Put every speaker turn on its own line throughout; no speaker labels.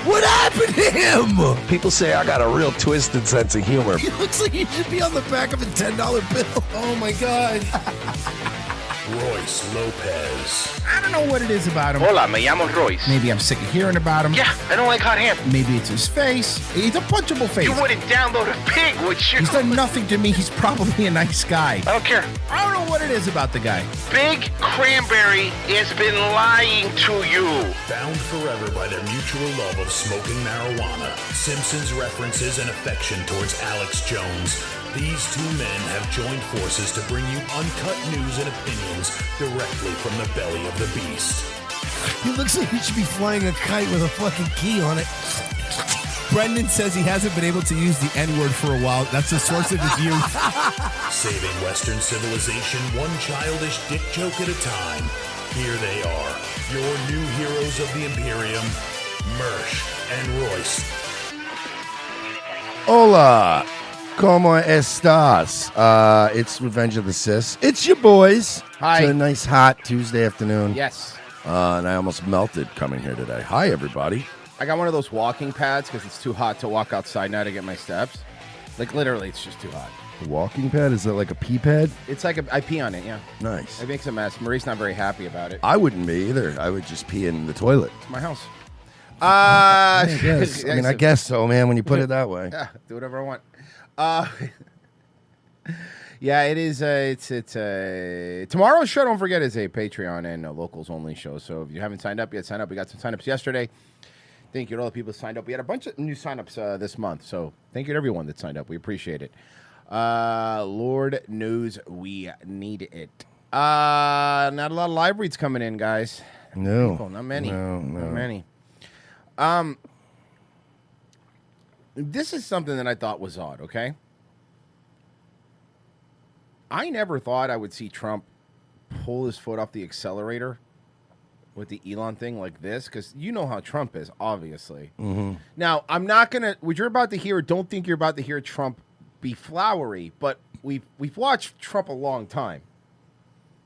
What happened to him?
People say I got a real twisted sense of humor.
He looks like he should be on the back of a $10 bill. Oh, my God.
Royce Lopez.
I don't know what it is about him.
Hola, me llamo Royce.
Maybe I'm sick of hearing about him.
Yeah, I don't like hot ham.
Maybe it's his face. He's a punchable face.
You wouldn't download a pig, would you?
He's done nothing to me. He's probably a nice guy.
I don't care.
I don't know what it is about the guy.
Big Cranberry has been lying to you.
Bound forever by their mutual love of smoking marijuana, Simpsons references and affection towards Alex Jones, these two men have joined forces to bring you uncut news and opinions directly from the belly of the beast.
He looks like he should be flying a kite with a fucking key on it. Brendan says he hasn't been able to use the N-word for a while. That's the source of his youth.
Saving Western civilization one childish dick joke at a time. Here they are, your new heroes of the Imperium, Mersh and Royce.
Hola. ¿Cómo estás? It's Revenge of the Sis. It's your boys.
Hi.
It's a nice hot Tuesday afternoon.
Yes.
And I almost melted coming here today. Hi, everybody.
I got one of those walking pads because it's too hot to walk outside now to get my steps. Like, literally, it's just too hot.
A walking pad? Is that like a pee pad?
It's like I pee on it, yeah.
Nice.
It makes a mess. Marie's not very happy about it.
I wouldn't be either. I would just pee in the toilet.
It's my house.
I guess. I guess so, man, when you put it that way.
Yeah, do whatever I want. Yeah, it is. It's tomorrow's show. Don't forget, is a Patreon and a locals only show. So if you haven't signed up yet, sign up. We got some signups yesterday. Thank you to all the people who signed up. We had a bunch of new signups this month. So thank you to everyone that signed up. We appreciate it. Lord knows we need it. Not a lot of live reads coming in, guys.
No,
people, not many.
No.
Not many. This is something that I thought was odd, okay? I never thought I would see Trump pull his foot off the accelerator with the Elon thing like this, because you know how Trump is, obviously.
Mm-hmm.
Now, I'm not going to, what you're about to hear, don't think you're about to hear Trump be flowery, but we've watched Trump a long time.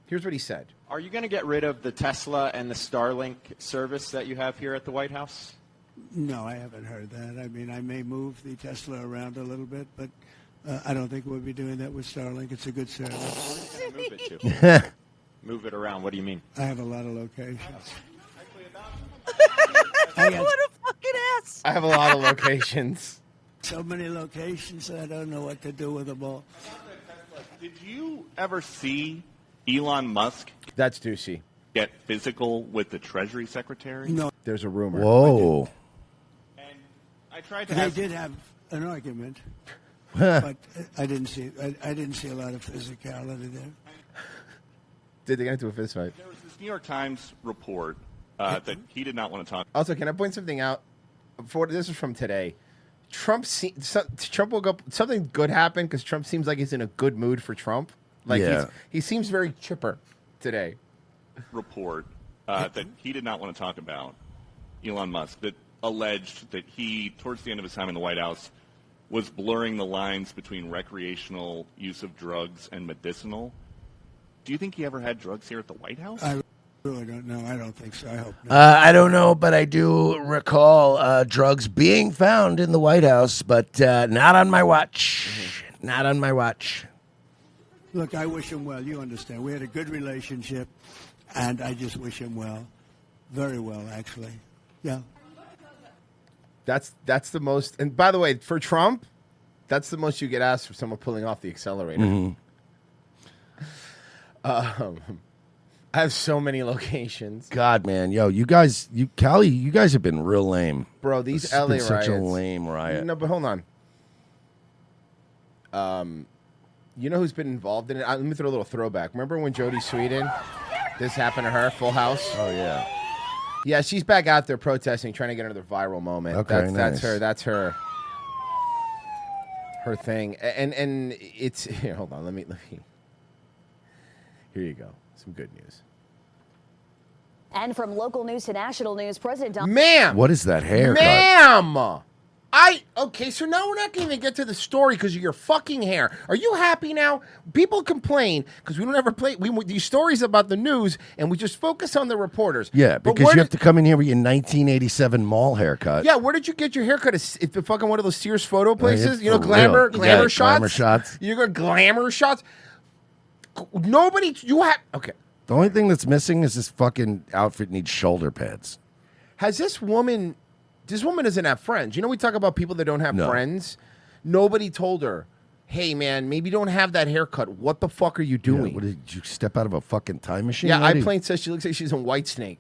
Here's what he said.
Are you going to get rid of the Tesla and the Starlink service that you have here at the White House?
No, I haven't heard that. I mean, I may move the Tesla around a little bit, but I don't think we'll be doing that with Starlink. It's a good service.
Where are you gonna move it to? Move it around. What do you mean?
I have a lot of locations.
What a fucking ass.
I have a lot of locations.
So many locations, I don't know what to do with them all.
Did you ever see Elon Musk
That's douchey.
get physical with the Treasury Secretary?
No.
There's a rumor.
Whoa.
And I tried to
They
have...
did have an argument, but I didn't see. I didn't see a lot of physicality there.
Did they get into a fist fight?
There was this New York Times report that he did not want to talk.
Also, can I point something out? This is from today. Trump woke up. Something good happened because Trump seems like he's in a good mood for Trump. Like he seems very chipper today.
Report that he did not want to talk about Elon Musk that alleged that he, towards the end of his time in the White House, was blurring the lines between recreational use of drugs and medicinal. Do you think he ever had drugs here at the White House?
I really don't know. I don't think so. I hope not.
I don't know, but I do recall drugs being found in the White House, but not on my watch. Mm-hmm. Not on my watch.
Look, I wish him well. You understand. We had a good relationship, and I just wish him well. Very well, actually. Yeah.
That's the most. And by the way, for Trump, that's the most you get asked for someone pulling off the accelerator.
Mm-hmm.
I have so many locations.
God, man, yo, Callie, you guys have been real lame,
bro. These
It's
LA
been
riots,
such a lame riot.
No, but hold on. You know who's been involved in it? Let me throw a little throwback. Remember when Jodie Sweetin? This happened to her. Full House.
Oh yeah.
Yeah, she's back out there protesting, trying to get another viral moment.
Okay,
that's
nice.
That's her thing. And it's here. Hold on. Let me. Here you go. Some good news.
And from local news to national news, President Donald.
Ma'am!
What is that haircut?
Ma'am! Okay, so now we're not going to get to the story because of your fucking hair. Are you happy now? People complain because we don't ever play these stories about the news, and we just focus on the reporters.
Yeah, because you have to come in here with your 1987 mall haircut.
Yeah, where did you get your haircut? It's the fucking one of those Sears photo places.
It's
glamour shots.
Glamour shots.
You got glamour shots. Nobody. You have okay.
The only thing that's missing is this fucking outfit needs shoulder pads.
Has this woman? This woman doesn't have friends. You know, we talk about people that don't have friends. Nobody told her, hey, man, maybe don't have that haircut. What the fuck are you doing?
Yeah, what, did you step out of a fucking time machine?
Yeah,
lady?
iPlane says she looks like she's in Whitesnake.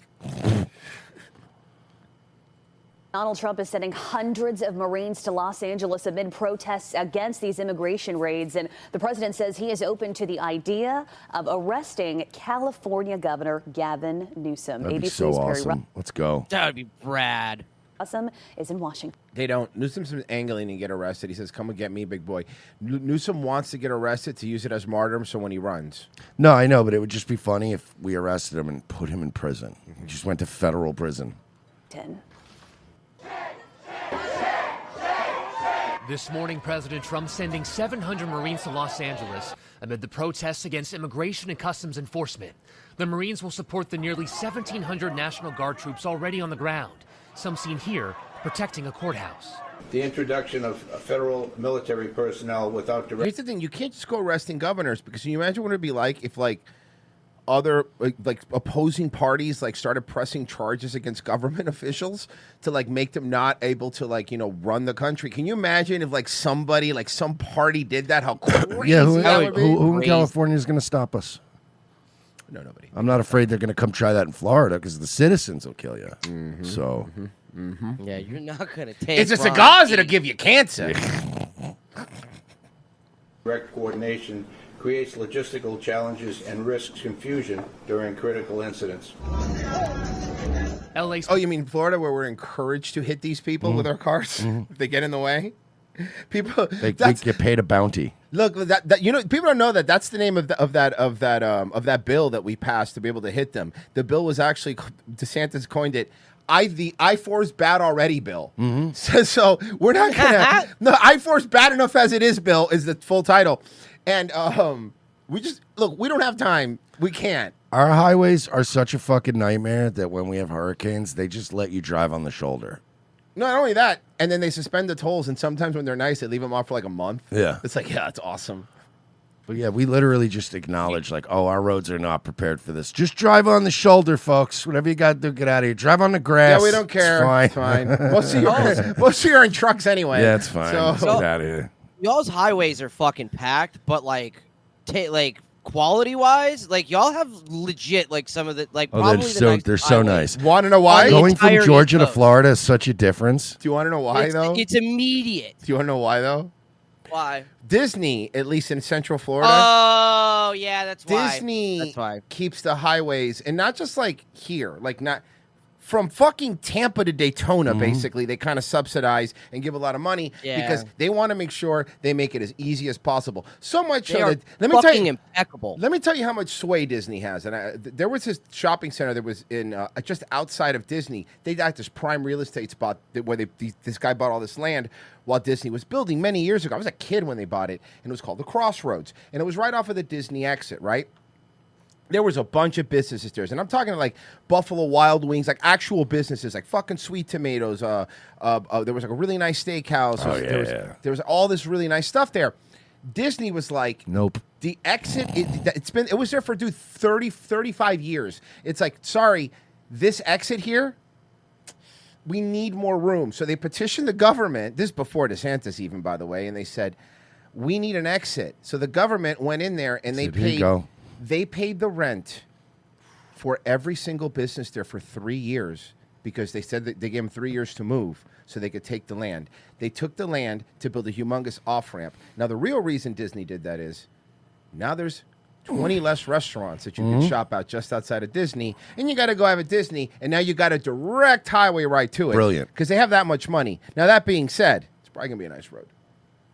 Donald Trump is sending hundreds of Marines to Los Angeles amid protests against these immigration raids. And the president says he is open to the idea of arresting California Governor Gavin Newsom.
That'd be
ABC's
so
Perry
awesome. Let's go.
That would be rad.
Newsom is in Washington.
They don't. Newsom's angling and get arrested. He says, come and get me, big boy. Newsom wants to get arrested to use it as martyrdom so when he runs.
No, I know, but it would just be funny if we arrested him and put him in prison. He just went to federal prison.
10.
This morning, President Trump sending 700 Marines to Los Angeles amid the protests against immigration and customs enforcement. The Marines will support the nearly 1,700 National Guard troops already on the ground, some seen here protecting a courthouse.
The introduction of federal military personnel without direct...
Here's the thing. You can't just go arresting governors because can you imagine what it would be like if, other opposing parties started pressing charges against government officials to make them not able to run the country. Can you imagine if somebody some party did that? How crazy that would be?
Who in California is going to stop us?
No, nobody.
I'm not afraid they're going to come try that in Florida because the citizens will kill you. So,
Yeah, you're not going to take.
It's the cigars that'll give you cancer.
Direct coordination creates logistical challenges and risks confusion during critical incidents.
Oh, you mean Florida, where we're encouraged to hit these people with our cars if they get in the way? People,
they get paid a bounty.
Look, that people don't know that's the name of that bill that we passed to be able to hit them. The bill was actually DeSantis coined it. The I-4's bad already bill. So we're not gonna. No, I-4's bad enough as it is. Bill is the full title, and we don't have time. We can't.
Our highways are such a fucking nightmare that when we have hurricanes, they just let you drive on the shoulder.
No, not only that, and then they suspend the tolls, and sometimes when they're nice, they leave them off for a month.
Yeah.
It's it's awesome.
But yeah, we literally just acknowledge our roads are not prepared for this. Just drive on the shoulder, folks. Whatever you got to do, get out of here. Drive on the grass.
Yeah, we don't care.
It's fine.
Most of you are in trucks anyway.
Yeah, it's fine.
So,
get out of here.
Y'all's highways are fucking packed, but quality wise, y'all have legit some of the probably
they're so nice.
Want to know why?
Going from Georgia to Florida is such a difference.
Do you want to know why though?
It's immediate.
Do you want to know why though?
Why?
Disney, at least in Central Florida.
Oh yeah, that's why.
Disney keeps the highways, and not just here, not from fucking Tampa to Daytona. Basically, they kind of subsidize and give a lot of money because they want to make sure they make it as easy as possible. So much so that let me tell you,
impeccable.
Let me tell you how much sway Disney has. And there was this shopping center that was in just outside of Disney. They got this prime real estate spot where this guy bought all this land while Disney was building many years ago. I was a kid when they bought it, and it was called the Crossroads, and it was right off of the Disney exit, right? There was a bunch of businesses there, and I'm talking Buffalo Wild Wings, actual businesses, fucking Sweet Tomatoes. There was a really nice steakhouse. There was all this really nice stuff there. Disney was
nope.
The exit. It was there for 35 years. It's sorry, this exit here. We need more room. So they petitioned the government. This is before DeSantis even, by the way, and they said we need an exit. So the government went in there and they paid. They paid the rent for every single business there for 3 years because they said that they gave them 3 years to move so they could take the land. They took the land to build a humongous off-ramp. Now, the real reason Disney did that is now there's 20 less restaurants that you can shop at just outside of Disney, and you got to go have a Disney, and now you got a direct highway right to it.
Brilliant.
Because they have that much money. Now, that being said, it's probably going to be a nice road.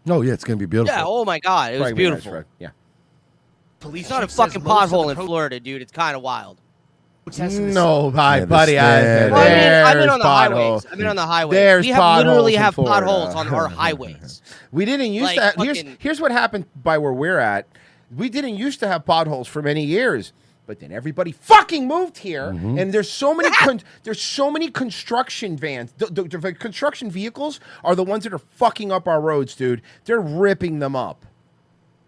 No, yeah, it's going to be beautiful.
Yeah, oh my God, it was beautiful.
Nice road. Yeah.
It's not a fucking pothole in Florida, dude. It's kind of wild.
No, hi,
Yeah,
buddy.
Well,
I've
been on the highways. I've been on the highways. We literally have potholes on our highways.
We didn't used to. Here's what happened by where we're at. We didn't used to have potholes for many years, but then everybody fucking moved here, and there's so many there's so many construction vans. The construction vehicles are the ones that are fucking up our roads, dude. They're ripping them up.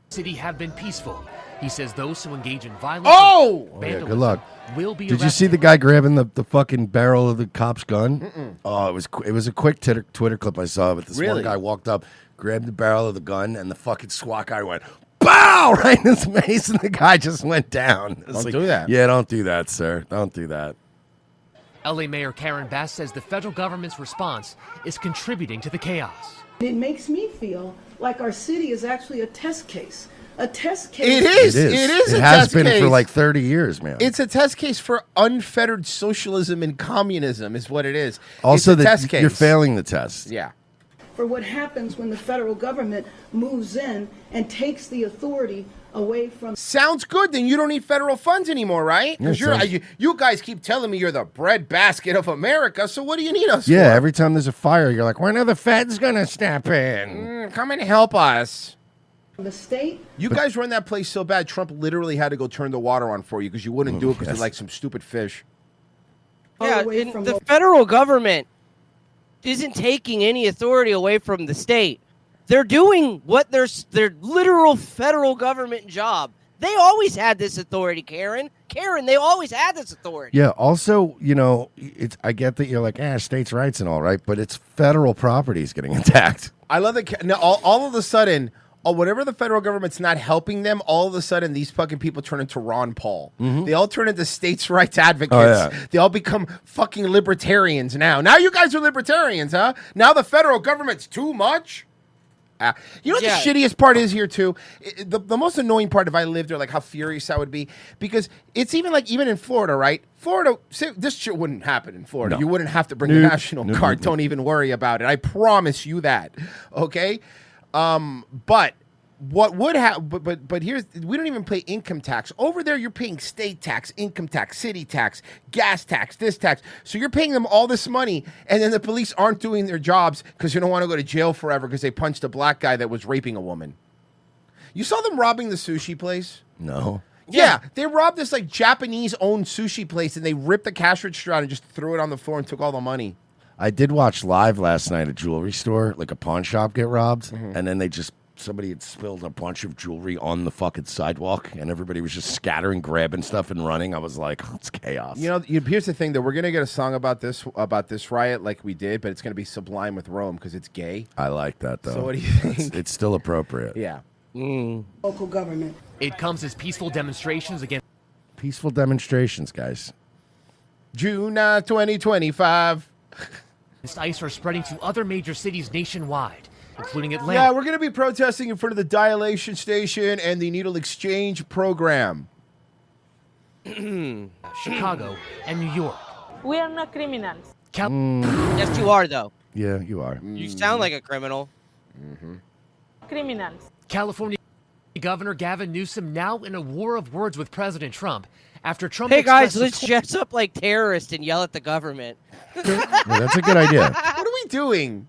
City have been peaceful. He says those who engage in violence.
Oh, yeah, good luck.
Will be
Did you see the guy grabbing the fucking barrel of the cop's gun? Oh, it was a quick Twitter clip I saw, but this one guy walked up, grabbed the barrel of the gun, and the fucking SWAT guy went, "Bow!" right in his face, and the guy just went down.
Don't do that.
Yeah, don't do that, sir. Don't do that.
LA Mayor Karen Bass says the federal government's response is contributing to the chaos.
It makes me feel like our city is actually a test case. A test case.
It is.
It has been for like 30 years, man.
It's a test case for unfettered socialism and communism, is what it is.
Also,
it's a test case.
You're failing the test.
Yeah.
For what happens when the federal government moves in and takes the authority away from.
Sounds good. Then you don't need federal funds anymore, right? Because you guys keep telling me you're the breadbasket of America. So what do you need us for?
Yeah, every time there's a fire, you're like, when are the feds gonna step in?
Come and help us.
The state.
You guys run that place so bad, Trump literally had to go turn the water on for you because you wouldn't do it because you're like some stupid fish.
Yeah, and the federal government isn't taking any authority away from the state. They're doing what their literal federal government job. They always had this authority, Karen. They always had this authority.
Yeah. Also, I get that you're like, states' rights and all right, but it's federal properties getting attacked.
I love that. Now, all of a sudden, whatever the federal government's not helping them, all of a sudden these fucking people turn into Ron Paul. They all turn into states' rights advocates.
Oh, yeah.
They all become fucking libertarians now. Now you guys are libertarians, huh? Now the federal government's too much? You know what the shittiest part is here, too? The most annoying part, if I lived there, like how furious I would be, because it's even in Florida, right? Florida, this shit wouldn't happen in Florida.
No.
You wouldn't have to bring the National Guard. Don't even worry about it. I promise you that. Okay? But what would happen? But here's, we don't even pay income tax over there. You're paying state tax, income tax, city tax, gas tax, this tax. So you're paying them all this money, and then the police aren't doing their jobs because you don't want to go to jail forever because they punched a black guy that was raping a woman. You saw them robbing the sushi place?
No.
Yeah, they robbed this like Japanese-owned sushi place, and they ripped the cash register out and just threw it on the floor and took all the money.
I did watch live last night at a jewelry store, like a pawn shop get robbed, and then somebody had spilled a bunch of jewelry on the fucking sidewalk, and everybody was just scattering, grabbing stuff, and running. I was like, it's chaos.
Here's the thing, though. We're going to get a song about this riot like we did, but it's going to be Sublime with Rome because it's gay.
I like that, though.
So what do you think?
It's still appropriate.
Yeah.
Local government.
It comes as peaceful demonstrations against.
Peaceful demonstrations, guys.
June 2025.
ICE are spreading to other major cities nationwide, including Atlanta.
Yeah, we're going to be protesting in front of the dilation station and the needle exchange program.
Chicago and New York.
We are not criminals.
Yes, you are, though.
Yeah, you are.
You sound like a criminal.
Criminals.
California Governor Gavin Newsom now in a war of words with President Trump after Trump.
Hey guys, let's dress up like terrorists and yell at the government.
Yeah, that's a good idea.
What are we doing?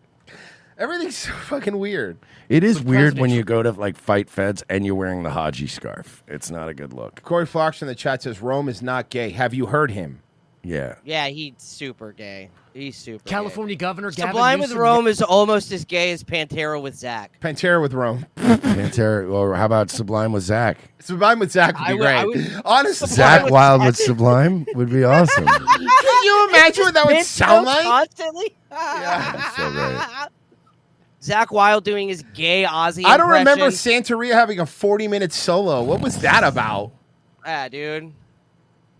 Everything's so fucking weird.
It is weird when you go to like fight feds and you're wearing the Haji scarf. It's not a good look.
Corey Fox in the chat says Rome is not gay. Have you heard him?
Yeah.
Yeah, he's super gay. He's super
California
gay.
Governor Gavin
Sublime with
Newsom.
Rome is almost as gay as Pantera with Zach.
Pantera with Rome.
Pantera, or how about Sublime with Zach?
Sublime with Zach would be great. Honestly,
Zach Wild with Sublime would be awesome.
Can you imagine what that would sound like?
Constantly?
Yeah, so great.
Zach Wild doing his gay Ozzy
I don't remember
impression.
Santeria having a 40-minute solo. What was that about?
Ah, dude.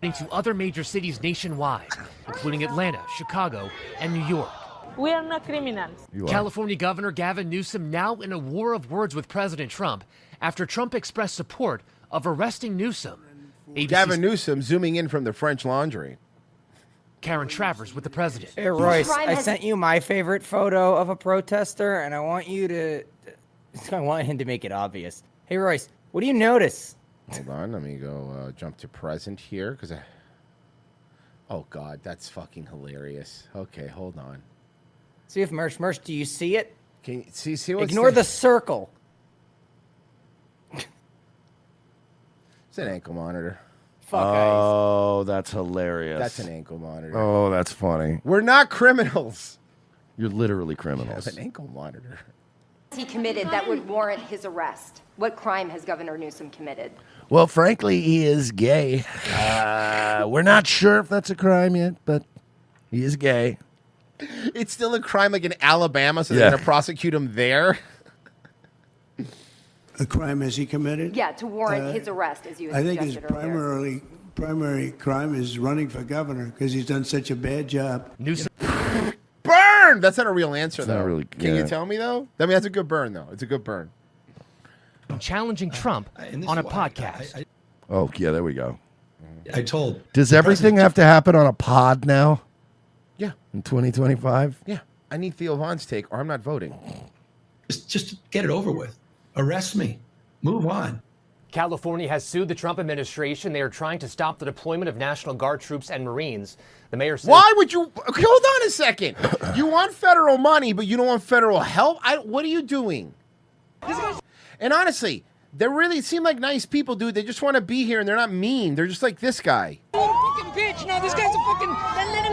To other major cities nationwide, including Atlanta, Chicago, and New York.
We are not criminals.
California Governor Gavin Newsom now in a war of words with President Trump after Trump expressed support of arresting Newsom.
Gavin Newsom zooming in from the French Laundry.
Karen Travers with the president.
Hey, Royce, I sent you my favorite photo of a protester, and I want him to make it obvious. Hey, Royce, what do you notice?
Hold on, let me go jump to present here because Oh God, that's fucking hilarious. Okay, hold on.
See if Merch, do you see it?
Can you see what's
Ignore the circle.
It's an ankle monitor.
Fuck
Oh, that's hilarious.
That's an ankle monitor.
Oh, that's funny.
We're not criminals.
You're literally criminals.
An ankle monitor.
He committed that would warrant his arrest. What crime has Governor Newsom committed?
Well, frankly, he is gay. We're not sure if that's a crime yet, but he is gay.
It's still a crime like in Alabama, so
Yeah.
they're going to prosecute him there.
A crime has he committed?
Yeah, to warrant his arrest, as you
I think his
suggested earlier.
primary crime is running for governor because he's done such a bad job.
Burn! That's not a real answer, though.
not really-
Can
yeah.
you tell me, though? I mean, that's a good burn, though. It's a good burn.
Challenging Trump on a podcast.
Oh, yeah, there we go.
I told.
Does everything have to happen on a pod now?
Yeah.
In 2025?
Yeah. I need Theo Vaughn's take, or I'm not voting.
Just get it over with. Arrest me. Move on.
California has sued the Trump administration. They are trying to stop the deployment of National Guard troops and Marines. The mayor said.
Why would you? Okay, hold on a second. You want federal money, but you don't want federal help? What are you doing? And honestly, they really seem like nice people, dude. They just want to be here, and they're not mean. They're just like this guy.
Fucking bitch! No, this guy's a fucking.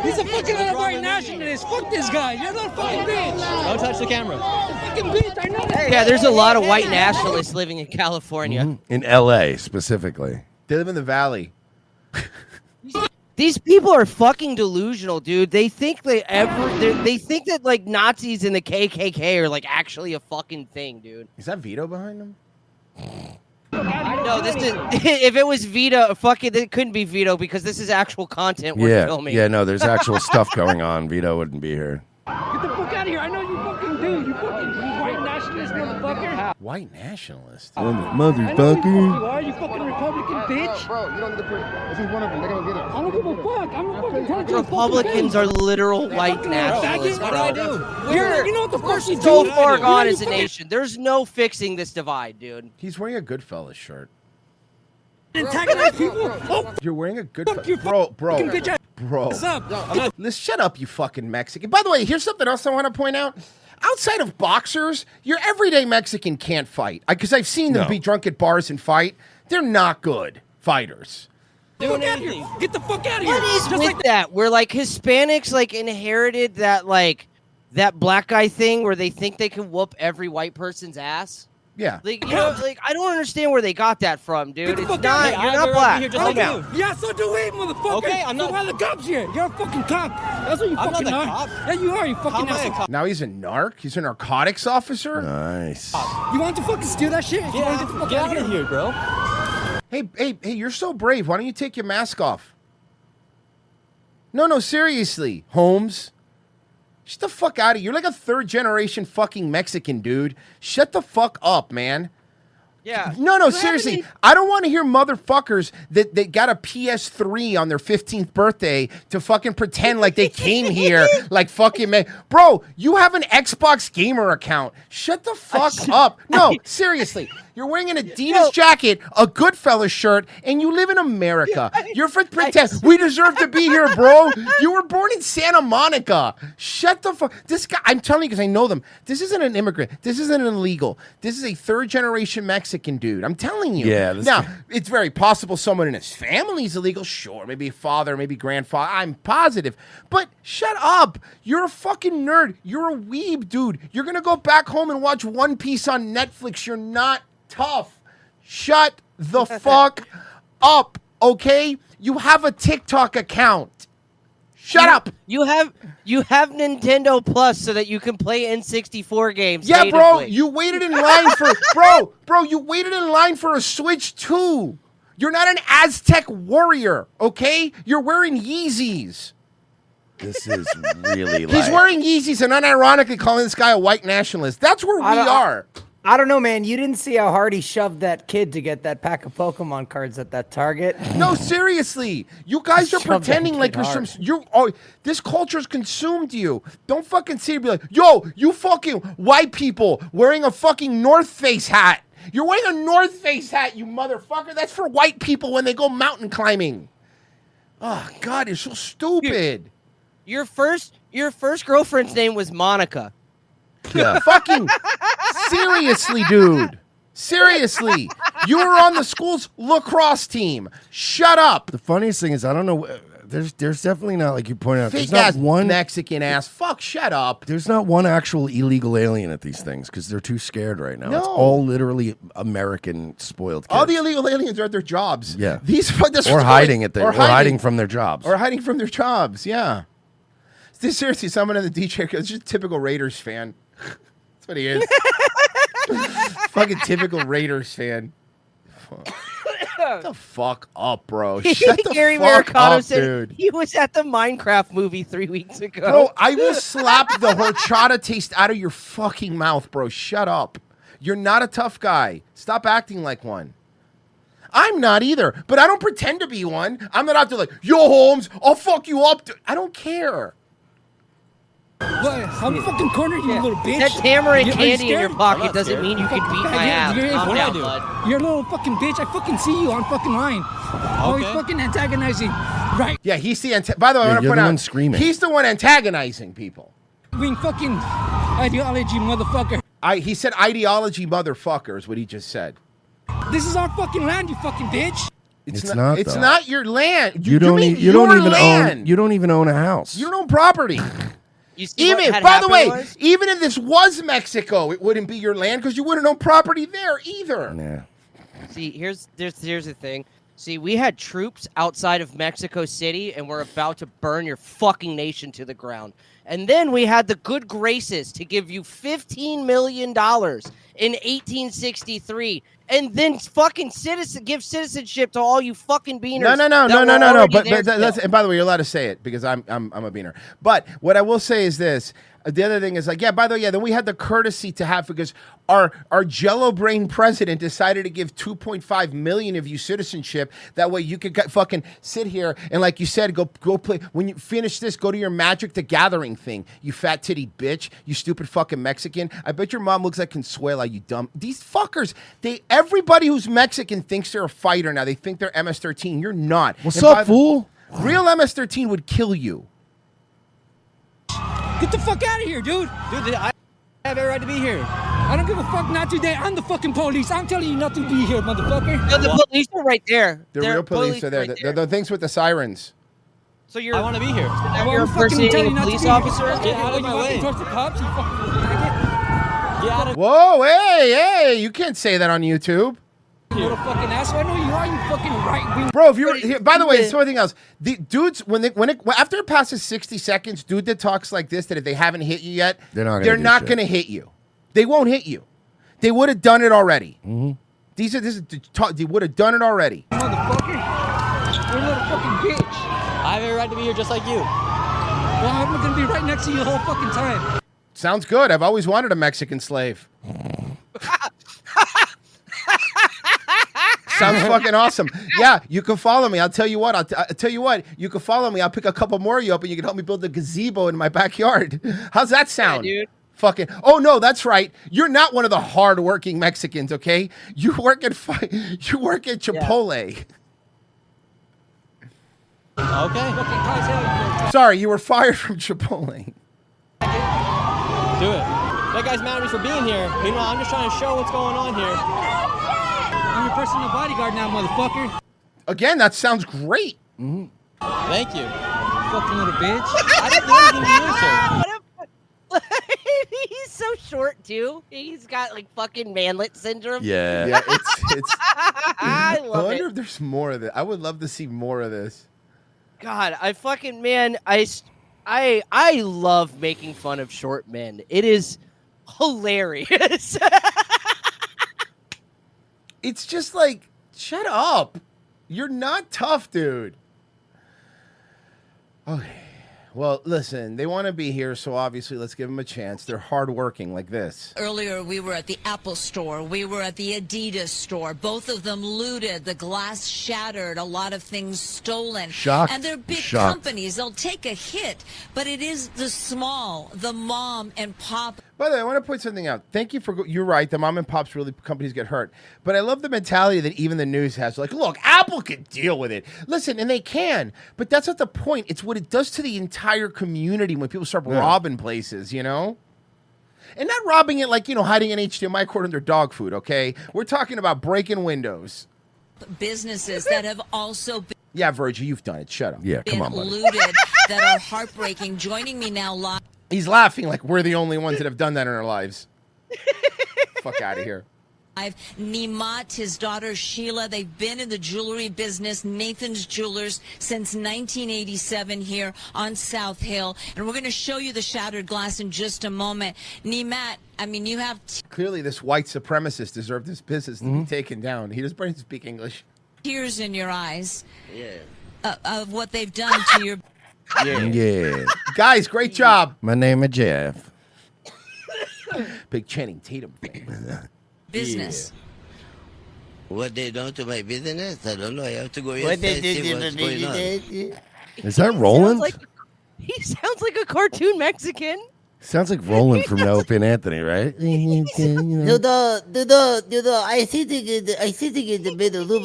He's a fucking white nationalist. Fuck this guy. You're not a fucking bitch.
Don't touch the camera.
Fucking bitch. I know that.
Yeah, there's a lot of white nationalists living in California.
In L.A. specifically.
They live in the valley.
These people are fucking delusional, dude. They think they think that like Nazis and the KKK are like actually a fucking thing, dude.
Is that Vito behind them?
No, this is. If it was Vito, it couldn't be Vito because this is actual content we're filming.
Yeah, no, there's actual stuff going on. Vito wouldn't be here.
Get the fuck out of here. I know you fucking do. You fucking white nationalist motherfucker.
White nationalist?
I know who
Motherfucker.
the fuck you are. You fucking Republican bitch.
Bro, you don't need to put. This is one of them. They're gonna get it.
I don't give a fuck. I'm a fucking telling you.
Republicans are literal white nationalists,
What do I
bro.
do? You know what the fuck you do?
So far
You
gone
know
as a
you fucking-
nation. There's no fixing this divide, dude.
He's wearing a Goodfellas shirt.
Antagonize people? Oh,
You're wearing a good
fuck you,
bro.
fucking bitch ass.
Bro.
What's up?
Let's shut up, you fucking Mexican. By the way, here's something else I want to point out. Outside of boxers, your everyday Mexican can't fight. Because I've seen them be drunk at bars and fight. They're not good fighters.
Get the fuck out of here. Get the fuck out of here.
What is
Just
with
like
that? Where like Hispanics like inherited that black guy thing where they think they can whoop every white person's ass.
Yeah.
Like, you know, like I don't understand where they got that from, dude. It's
fuck
not.
out.
You're not black.
Here
Calm down.
Yeah, so do we, motherfucker.
Okay, I'm not-
So why the cops here? You're a fucking cop. That's what you
I'm not
fucking
the
are.
cop.
Yeah, you are. You fucking asshole.
Now he's a narc? He's a narcotics officer?
Nice.
You want to fucking steal that shit? You want to get the fuck out of here,
bro.
Hey, you're so brave. Why don't you take your mask off? No, seriously, Holmes. Shut the fuck out of here. You're like a third generation fucking Mexican, dude. Shut the fuck up, man.
Yeah.
No, seriously. I don't want to hear motherfuckers that got a PS3 on their 15th birthday to fucking pretend like they came here like fucking man. Bro, you have an Xbox gamer account. Shut the fuck up. No, seriously. You're wearing an Adidas jacket, a Goodfellas shirt, and you live in America. You're for pretend. We deserve to be here, bro. You were born in Santa Monica. Shut the fuck. This guy, I'm telling you because I know them. This isn't an immigrant. This isn't illegal. This is a third generation Mexican dude. I'm telling you.
Yeah.
Now, it's very possible someone in his family is illegal. Sure, maybe a father, maybe grandfather. I'm positive. But shut up. You're a fucking nerd. You're a weeb, dude. You're going to go back home and watch One Piece on Netflix. You're not tough. Shut the fuck up, okay? You have a TikTok account. Shut up.
You have Nintendo Plus so that you can play N64 games.
Yeah, bro,
natively.
you waited in line for bro, you waited in line for a Switch 2. You're not an Aztec warrior, okay? You're wearing Yeezys.
This is really
He's wearing Yeezys and unironically calling this guy a white nationalist. That's where we are.
I don't know, man. You didn't see how hard he shoved that kid to get that pack of Pokemon cards at that Target.
No, seriously. You guys are
Shoved that
pretending like
kid
you're
hard.
this culture's consumed you. Don't fucking sit here and be like, yo, you fucking white people wearing a fucking North Face hat. You're wearing a North Face hat, you motherfucker. That's for white people when they go mountain climbing. Oh God, you're so stupid.
Dude, your first girlfriend's name was Monica.
Yeah.
Fucking seriously, dude. Seriously, you were on the school's lacrosse team. Shut up.
The funniest thing is, I don't know. There's definitely not, like you pointed out,
Fake
there's
ass
not one
Mexican ass. Fuck, shut up.
There's not one actual illegal alien at these things because they're too scared right now.
No.
It's all literally American spoiled kids.
All the illegal aliens are at their jobs.
Yeah.
Or
hiding at their, or hiding from their jobs.
Or hiding from their jobs. Yeah. Seriously, someone in the DJ, it's just a typical Raiders fan. That's what he is. Fucking typical Raiders fan. Shut the fuck up, bro. Shut the
Gary
fuck
Maricano
up,
said
dude.
he was at the Minecraft movie 3 weeks ago.
Bro, I will slap the horchata taste out of your fucking mouth, bro. Shut up. You're not a tough guy. Stop acting like one. I'm not either, but I don't pretend to be one. I'm not out there like, yo, Holmes, I'll fuck you up. I don't care.
What? I'm fucking cornered, you little bitch.
That tamarind
Are you
candy in your
scared?
pocket doesn't mean you can beat my ass. Calm down,
You're
bud.
a little fucking bitch. I fucking see you on fucking line. Oh, he's fucking antagonizing. Right.
Yeah, he's the by the way, I want to
you're
point
the
out,
one screaming.
he's the one antagonizing people.
Being fucking ideology, motherfucker.
He said ideology, motherfucker, is what he just said.
This is our fucking land, you fucking bitch.
It's not,
It's
though.
not your land.
You don't.
mean
You don't
your
even
land.
own. You don't even own a house.
You don't own property.
You see what
Even
had
by the
happened
way,
was?
even if this was Mexico, it wouldn't be your land because you wouldn't own property there either.
Yeah.
See, here's the thing. See, we had troops outside of Mexico City, and we're about to burn your fucking nation to the ground. And then we had the good graces to give you $15 million in 1863, and then fucking give citizenship to all you fucking beaners.
No. But that's, and by the way, you're allowed to say it because I'm a beaner. But what I will say is this. The other thing is like, yeah, by the way, yeah, then we had the courtesy to have because our Jello brain president decided to give 2.5 million of you citizenship. That way you could fucking sit here and like you said, go play. When you finish this, go to your Magic the Gathering thing. You fat titty bitch. You stupid fucking Mexican. I bet your mom looks like Consuela, you dumb. These fuckers, everybody who's Mexican thinks they're a fighter now. They think they're MS-13. You're not.
What's up, fool?
Real MS-13 would kill you.
Get the fuck out of here, dude. Dude, I have every right to be here. I don't give a fuck not today. I'm the fucking police. I'm telling you not to be here, motherfucker.
No, the police are right there.
The real police are there.
Right
The things with the sirens.
So you're.
I want to be here.
You're impersonating a police officer?
Get out of my way. Towards the cops, you fucking faggot. Get out of
Whoa, hey, you can't say that on YouTube.
You little fucking asshole. I know you are, you fucking right-wing.
Bro, if you're by the way, it's something else. The dudes after it passes 60 seconds, dude that talks like this, that if they haven't hit you yet,
They're not
going to hit you. They won't hit you. They would have done it already.
Mm-hmm.
They would have done it already.
Motherfucker. You're a little fucking bitch. I have every right to be here just like you. Well, I'm going to be right next to you the whole fucking time.
Sounds good. I've always wanted a Mexican slave. Sounds fucking awesome. Yeah, you can follow me. I'll tell you what. I'll tell you what. You can follow me. I'll pick a couple more of you up, and you can help me build a gazebo in my backyard. How's that sound?
Yeah, dude.
Fucking. Oh no, that's right. You're not one of the hard-working Mexicans, okay? You work at Chipotle.
Yeah. Okay.
Sorry, you were fired from Chipotle.
Do it. That guy's mad at me for being here. Meanwhile, I'm just trying to show what's going on here. I'm your personal bodyguard now, motherfucker.
Again, that sounds great.
Mm-hmm. Thank you. Fucking little bitch. I didn't do anything to you, sir.
He's so short too. He's got like fucking manlet syndrome.
Yeah.
It's.
I love
wonder
it.
if there's more of this. I would love to see more of this.
God, I love making fun of short men. It is hilarious.
It's just like, shut up. You're not tough, dude. Okay. Well, listen, they want to be here, so obviously let's give them a chance. They're hardworking like this.
Earlier, we were at the Apple store. We were at the Adidas store. Both of them looted. The glass shattered. A lot of things stolen.
Shocked.
And they're big
Shocked.
companies. They'll take a hit. But it is the small, the mom and pop.
By the way, I want to point something out. Thank you for. You're right. The mom and pops really companies get hurt, but I love the mentality that even the news has. Like, look, Apple can deal with it. Listen, and they can, but that's not the point. It's what it does to the entire community when people start robbing places. You know, and not robbing it like hiding an HDMI cord under dog food. Okay, we're talking about breaking windows.
Businesses that have also been
Yeah, Virgie, you've done it. Shut up.
Yeah, come on, buddy.
looted that are heartbreaking. Joining me now live.
He's laughing like we're the only ones that have done that in our lives. Fuck out of here.
Nimat, his daughter Sheila, they've been in the jewelry business, Nathan's Jewelers, since 1987 here on South Hill. And we're going to show you the shattered glass in just a moment. Nimat, I mean, you have
Clearly, this white supremacist deserved this business to be taken down. He doesn't speak English.
tears in your eyes of what they've done to your...
Yeah.
Guys, great job.
My name is Jeff.
Big Channing Tatum thing.
business.
What they done to my business? I don't know. I have to go
What they
inside
did
see
to
what's
the
going on.
business?
Is that Roland?
He sounds like a cartoon Mexican.
Sounds like Roland from Opie and Anthony, right?
I see the middle of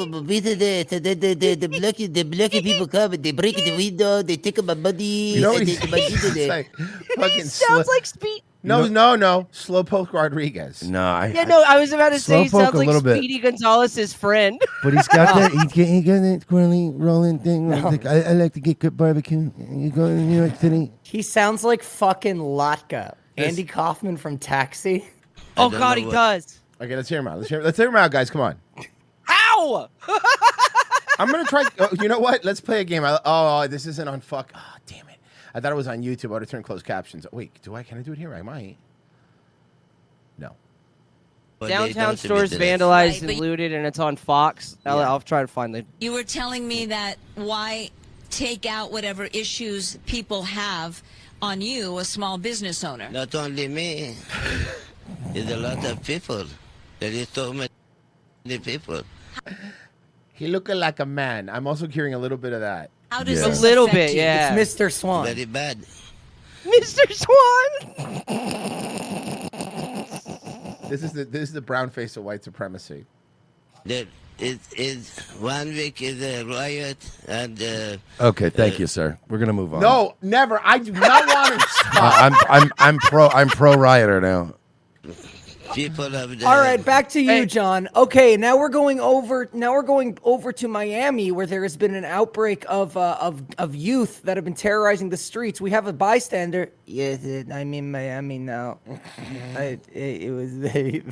the lucky people come and they break the window, they take my money.
You know what
and
he's
they-
like? Fucking
Sounds like Speed.
No. Slowpoke Rodriguez.
No,
I was about to say he
Slowpoke
sounds
a
like
little bit.
Speedy Gonzalez's friend.
But he's got that. He got that twirly rolling thing. Like, I like to get good barbecue. You go to New York City.
He sounds like fucking Latka. Andy Kaufman from Taxi.
Oh God, he does.
Okay, let's hear him out. Let's hear him out, guys. Come on.
Ow!
I'm gonna try. You know what? Let's play a game. This isn't on fuck. Oh, damn it! I thought it was on YouTube. I would have turned closed captions. Wait, Can I do it here? I might. No.
Downtown stores vandalized and looted, and it's on Fox. I'll try to find the.
You were telling me that why take out whatever issues people have on you, a small business owner.
Not only me. There's a lot of people. There is so many people.
He looking like a man. I'm also hearing a little bit of that.
How does
a
this
little
affect
bit?
you?
Yeah.
It's Mr. Swan.
Very bad.
Mr. Swan.
This is the brown face of white supremacy.
There is 1 week is a riot and.
Okay, thank you, sir. We're gonna move on.
No, never. I do not want to stop.
I'm pro rioter now.
People have.
All right, back to you, John. Okay, now we're going over to Miami, where there has been an outbreak of youth that have been terrorizing the streets. We have a bystander. Yes, I'm in Miami now. It was very.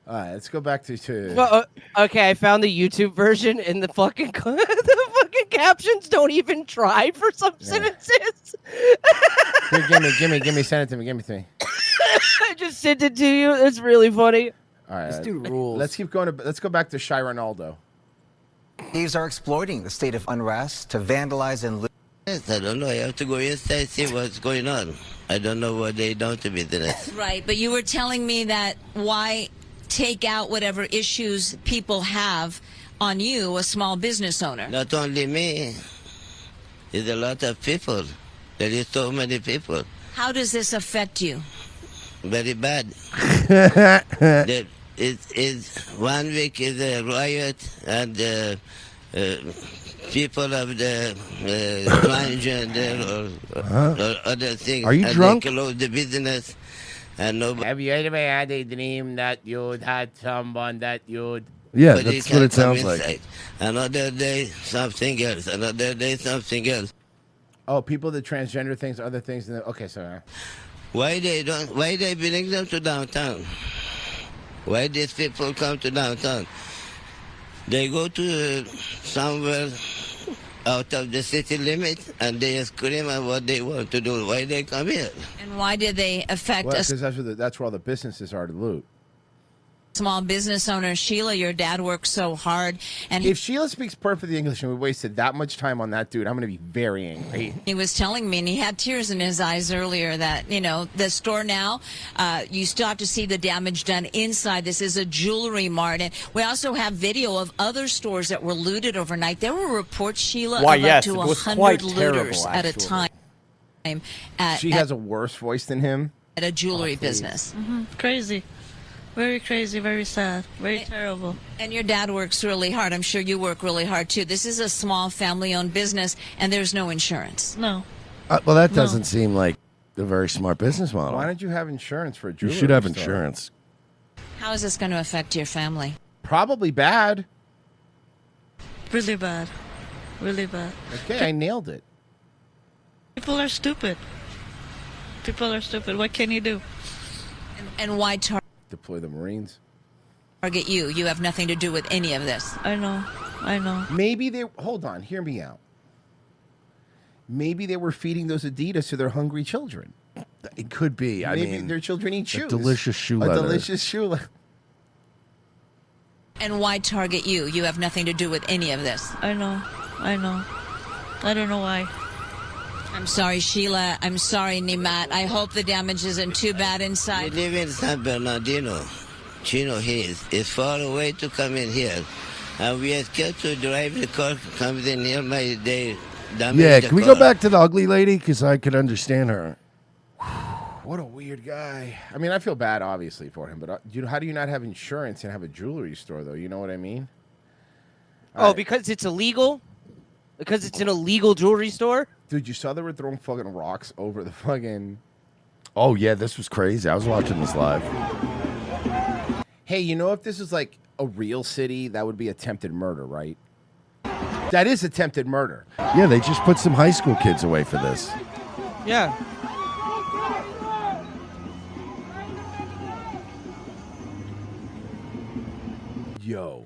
All right, let's go back to.
Well, okay, I found the YouTube version, and the fucking the fucking captions don't even try for some sentences.
Here, give me. Send it to me. Give it to me.
I just sent it to you. It's really funny.
All right,
This dude rules.
Let's keep going. Let's go back to Shy Ronaldo.
Thieves are exploiting the state of unrest to vandalize and loot.
Yes, I don't know. I have to go inside see what's going on. I don't know what they done to me today.
Right, but you were telling me that why take out whatever issues people have on you, a small business owner.
Not only me. There's a lot of people. There is so many people.
How does this affect you?
Very bad. There is 1 week is a riot and people have the transgender or other things.
Are you
and
drunk?
They close the business and nobody.
Have you ever had a dream that you'd had someone that you'd?
Yeah,
Nobody
that's
can
what it
come
sounds like.
inside. Another day, something else. Another day, something else.
Oh, people that transgender things, other things. Okay, sorry.
Why they bring them to downtown? Why these people come to downtown? They go to somewhere out of the city limits and they scream at what they want to do. Why they come here?
And why did they affect
Well,
us?
because that's where all the businesses are to loot.
Small business owner Sheila, your dad worked so hard, and
If Sheila speaks perfectly English and we wasted that much time on that dude, I'm going to be very angry.
he was telling me, and he had tears in his eyes earlier, that the store now, you still have to see the damage done inside. This is a jewelry mart, and we also have video of other stores that were looted overnight. There were reports, Sheila,
Why,
of
yes,
up to
it was
100
quite
looters
terrible,
at a
actually.
time.
She has a worse voice than him.
at a jewelry business.
Crazy. Very crazy, very sad, very terrible.
And your dad works really hard. I'm sure you work really hard too. This is a small family-owned business, and there's no insurance.
No.
Well, that doesn't seem like a very smart business model.
Why don't you have insurance for a
You
jewelry
should have
store?
insurance.
How is this going to affect your family?
Probably bad.
Really bad. Really bad.
Okay, I nailed it.
People are stupid. People are stupid. What can you do?
And why
Deploy the Marines.
target you? You have nothing to do with any of this.
I know. I know.
Maybe they... Hold on. Hear me out. Maybe they were feeding those Adidas to their hungry children.
It could be. I
Maybe
mean,
their children eat
a
shoes.
delicious shoe
A
leather.
delicious shoe leather.
And why target you? You have nothing to do with any of this.
I know. I know. I don't know why.
I'm sorry, Sheila. I'm sorry, Nimat. I hope the damage isn't too bad inside.
We live in San Bernardino. Chino Hills. It's far away to come in here. And we are scared to drive the car comes in here. They damage
Yeah,
the
can we
car.
go back to the ugly lady? Because I could understand her.
What a weird guy. I mean, I feel bad, obviously, for him. But how do you not have insurance and have a jewelry store, though? You know what I mean?
Oh, because it's illegal? Because it's an illegal jewelry store?
Dude, you saw they were throwing fucking rocks over the fucking...
Oh, yeah, this was crazy. I was watching this live.
Hey, you know, if this is like a real city, that would be attempted murder, right? That is attempted murder.
Yeah, they just put some high school kids away for this.
Yeah.
Yo.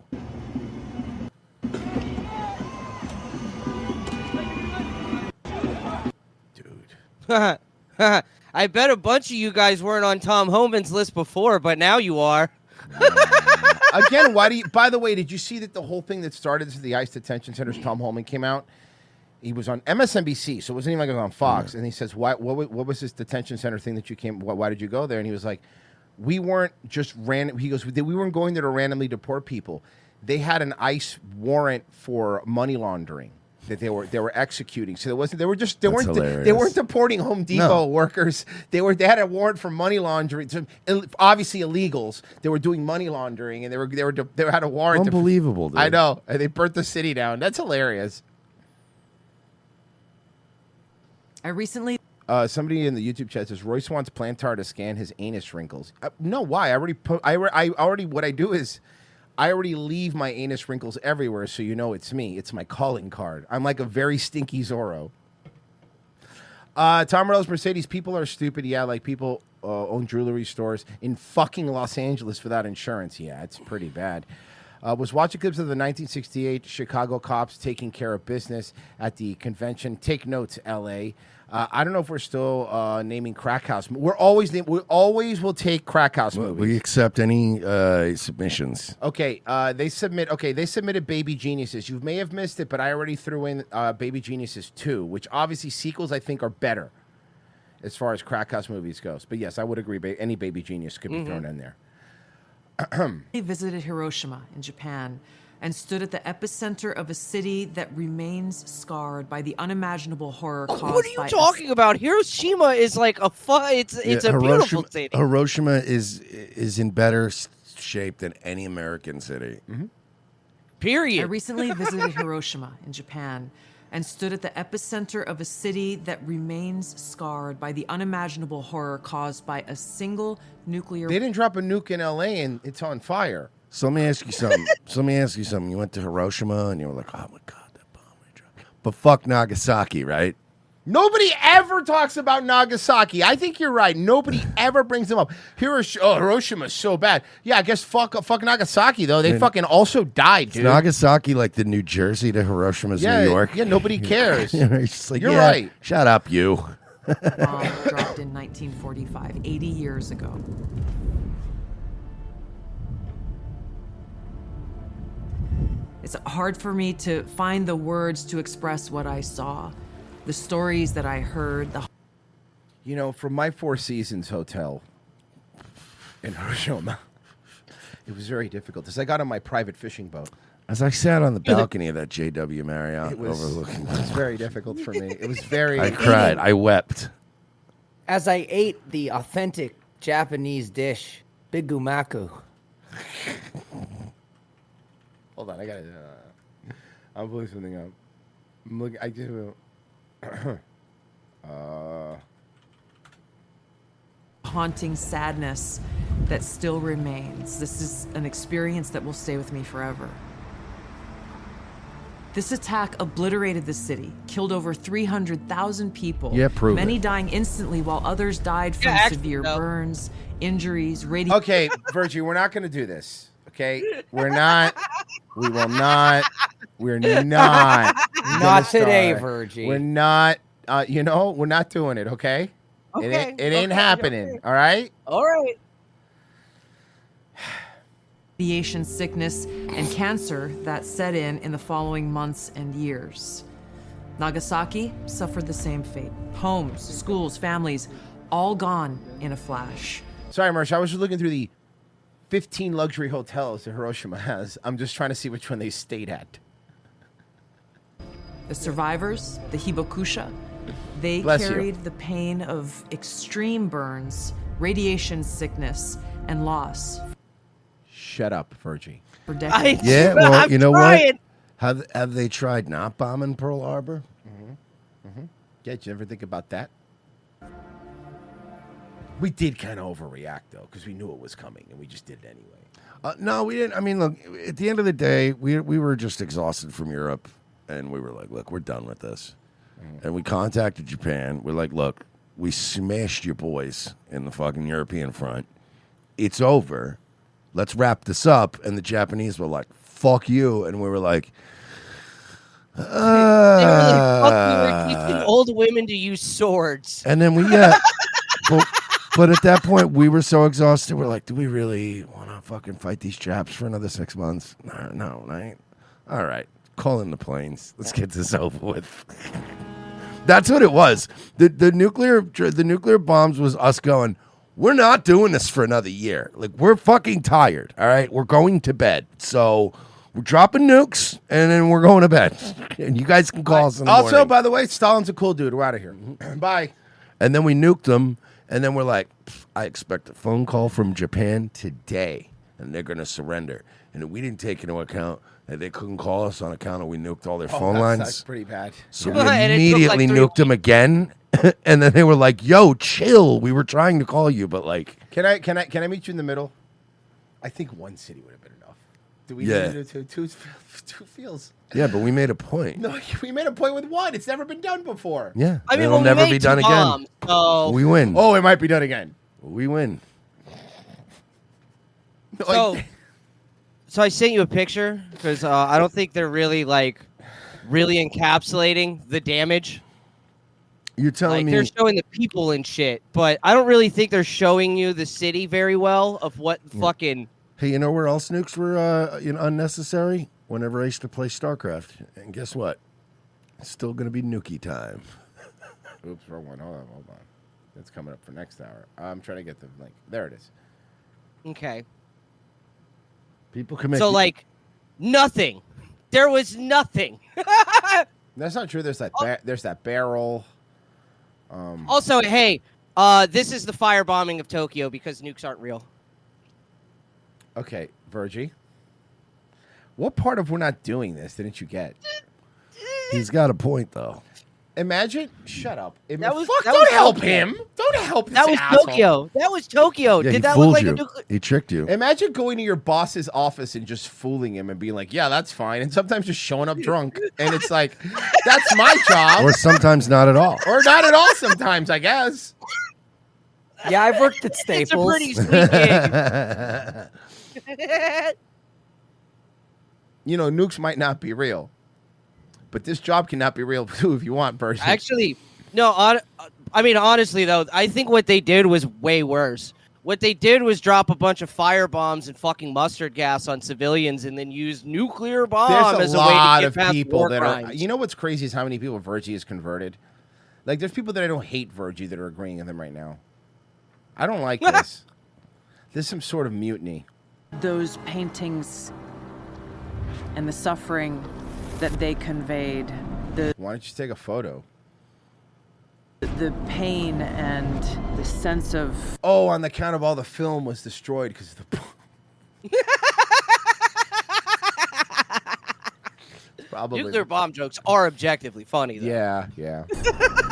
I bet a bunch of you guys weren't on Tom Homan's list before, but now you are.
Again, why do you... By the way, did you see that the whole thing that started the ICE detention centers, Tom Holman came out? He was on MSNBC, so it wasn't even like it was on Fox. And he says, what was this detention center thing that you came... Why did you go there? And he was like, we weren't just random... He goes, we weren't going there to randomly deport people. They had an ICE warrant for money laundering that they were executing. So they weren't deporting Home Depot workers. They had a warrant for money laundering. So, obviously illegals. They were doing money laundering, and they had a warrant.
Unbelievable, dude.
I know. And they burnt the city down. That's hilarious.
I recently...
Somebody in the YouTube chat says Royce wants Plantar to scan his anus wrinkles. No, why? What I do is I already leave my anus wrinkles everywhere, so you know it's me. It's my calling card. I'm like a very stinky Zorro. Tom Morello's Mercedes, people are stupid. Yeah, like people own jewelry stores in fucking Los Angeles without insurance. Yeah, it's pretty bad. Was watching clips of the 1968 Chicago cops taking care of business at the convention. Take notes, L.A. I don't know if we're still naming crack house. We always will take crack house movies.
We accept any submissions.
Okay, they submitted Baby Geniuses. You may have missed it, but I already threw in Baby Geniuses 2, which obviously sequels I think are better as far as crack house movies goes. But yes, I would agree. Any Baby Genius could be thrown in there.
He visited Hiroshima in Japan and stood at the epicenter of a city that remains scarred by the unimaginable horror caused by...
What are you talking about? Hiroshima is like a it's a beautiful city.
Hiroshima is in better shape than any American city.
Period.
I recently visited Hiroshima in Japan and stood at the epicenter of a city that remains scarred by the unimaginable horror caused by a single nuclear...
They didn't drop a nuke in L.A. and it's on fire.
So let me ask you something. You went to Hiroshima and you were like, oh my God, that bomb we dropped. But fuck Nagasaki, right?
Nobody ever talks about Nagasaki. I think you're right. Nobody ever brings them up. Hiroshima's so bad. Yeah, I guess fuck Nagasaki, though. They fucking also died, dude.
Nagasaki like the New Jersey to Hiroshima's New York?
Yeah, nobody cares.
It's just like,
You're right.
Shut up, you.
Bomb dropped in 1945, 80 years ago. It's hard for me to find the words to express what I saw, the stories that I heard.
From my Four Seasons hotel in Hiroshima, it was very difficult because I got on my private fishing boat.
As I sat on the balcony of that JW Marriott overlooking...
It was very difficult for me. It was very...
I cried. I wept.
as I ate the authentic Japanese dish, bigumaku.
Hold on, I gotta. I'm pulling something up. I'm looking. I just.
Haunting sadness that still remains. This is an experience that will stay with me forever. This attack obliterated the city, killed over 300,000 people.
Yeah, prove
Many
it.
dying instantly, while others died from severe burns, injuries,
Okay, Virgie, we're not going to do this. Okay, we're not. We will not. We're not.
Not today, Virgie.
We're not. We're not doing it. Okay.
Okay.
It ain't happening. All right.
All right.
radiation sickness and cancer that set in the following months and years. Nagasaki suffered the same fate. Homes, schools, families, all gone in a flash.
Sorry, Mersh. I was just looking through the 15 luxury hotels that Hiroshima has. I'm just trying to see which one they stayed at.
The survivors, the Hibakusha, they
Bless you.
carried the pain of extreme burns, radiation sickness, and loss.
Shut up, Virgie.
For decades.
Yeah, well,
I'm
you know
trying.
what? Have they tried not bombing Pearl Harbor?
Yeah, did you ever think about that? We did kind of overreact, though, because we knew it was coming, and we just did it anyway.
No, we didn't. I mean, look, at the end of the day, we were just exhausted from Europe, and we were like, look, we're done with this. And we contacted Japan. We're like, look, we smashed your boys in the fucking European front. It's over. Let's wrap this up. And the Japanese were like, fuck you. And we were like,
They were like, fuck you, we're teaching old women to use swords.
And then but at that point, we were so exhausted. We're like, do we really want to fucking fight these Japs for another 6 months? No, right? All right. Call in the planes. Let's get this over with. That's what it was. The nuclear bombs was us going, we're not doing this for another year. Like, we're fucking tired, all right? We're going to bed. So we're dropping nukes, and then we're going to bed. And you guys can call us in the
Also,
morning.
by the way, Stalin's a cool dude. We're out of here. Bye.
And then we nuked them, and then we're like, I expect a phone call from Japan today, and they're going to surrender. And we didn't take into account that they couldn't call us on account of we nuked all their phone lines.
That's pretty bad.
So we immediately nuked them again, and then they were like, "Yo, chill. We were trying to call you, but like."
Can I meet you in the middle? I think one city would have been enough. Do we
Yeah.
need to do two fields?
Yeah, but we made a point.
No, we made a point with one. It's never been done before.
Yeah,
I mean,
it'll
well, we
never
made
be done
two
again.
bombs, so-
We win.
Oh, it might be done again.
We win.
So I sent you a picture because I don't think they're really encapsulating the damage.
You're telling me
They're showing the people and shit, but I don't really think they're showing you the city very well of what fucking.
Hey, you know where else nukes were unnecessary? Whenever I used to play StarCraft, and guess what? It's still gonna be nukie time.
Oops, wrong one. Hold on. That's coming up for next hour. I'm trying to get the link. There it is.
Okay.
People commit.
So nothing. There was nothing.
That's not true. There's that. There's that barrel.
Also, hey, this is the firebombing of Tokyo because nukes aren't real.
Okay, Virgie. What part of we're not doing this didn't you get?
He's got a point, though.
Imagine. Shut up.
That was
Don't help
Tokyo.
him. Don't help.
That
this
was
asshole.
Tokyo. That was Tokyo.
Yeah, he
Did that
fooled
look like
you.
a nuclear?
He tricked you.
Imagine going to your boss's office and just fooling him and being like, "Yeah, that's fine," and sometimes just showing up drunk, and it's like, "That's my job,"
Or sometimes not at all.
or not at all. Sometimes, I guess.
Yeah, I've worked at Staples.
It's a pretty sweet gig.
You know, nukes might not be real, but this job cannot be real too if you want, person.
Actually, no. I mean, honestly, though, I think what they did was way worse. What they did was drop a bunch of fire bombs and fucking mustard gas on civilians, and then use nuclear bomb
There's
as
a
a way to
lot
get
of
past
people
war
that
crimes.
are. You know what's crazy is how many people Virgie has converted. Like, there's people that I don't hate Virgie that are agreeing with him right now. I don't like this. There's some sort of mutiny.
Those paintings and the suffering that they conveyed.
Why don't you take a photo?
The pain and the sense of
Oh, on the count of all the film was destroyed because of the. Probably.
Nuclear bomb jokes are objectively funny, though.
Yeah.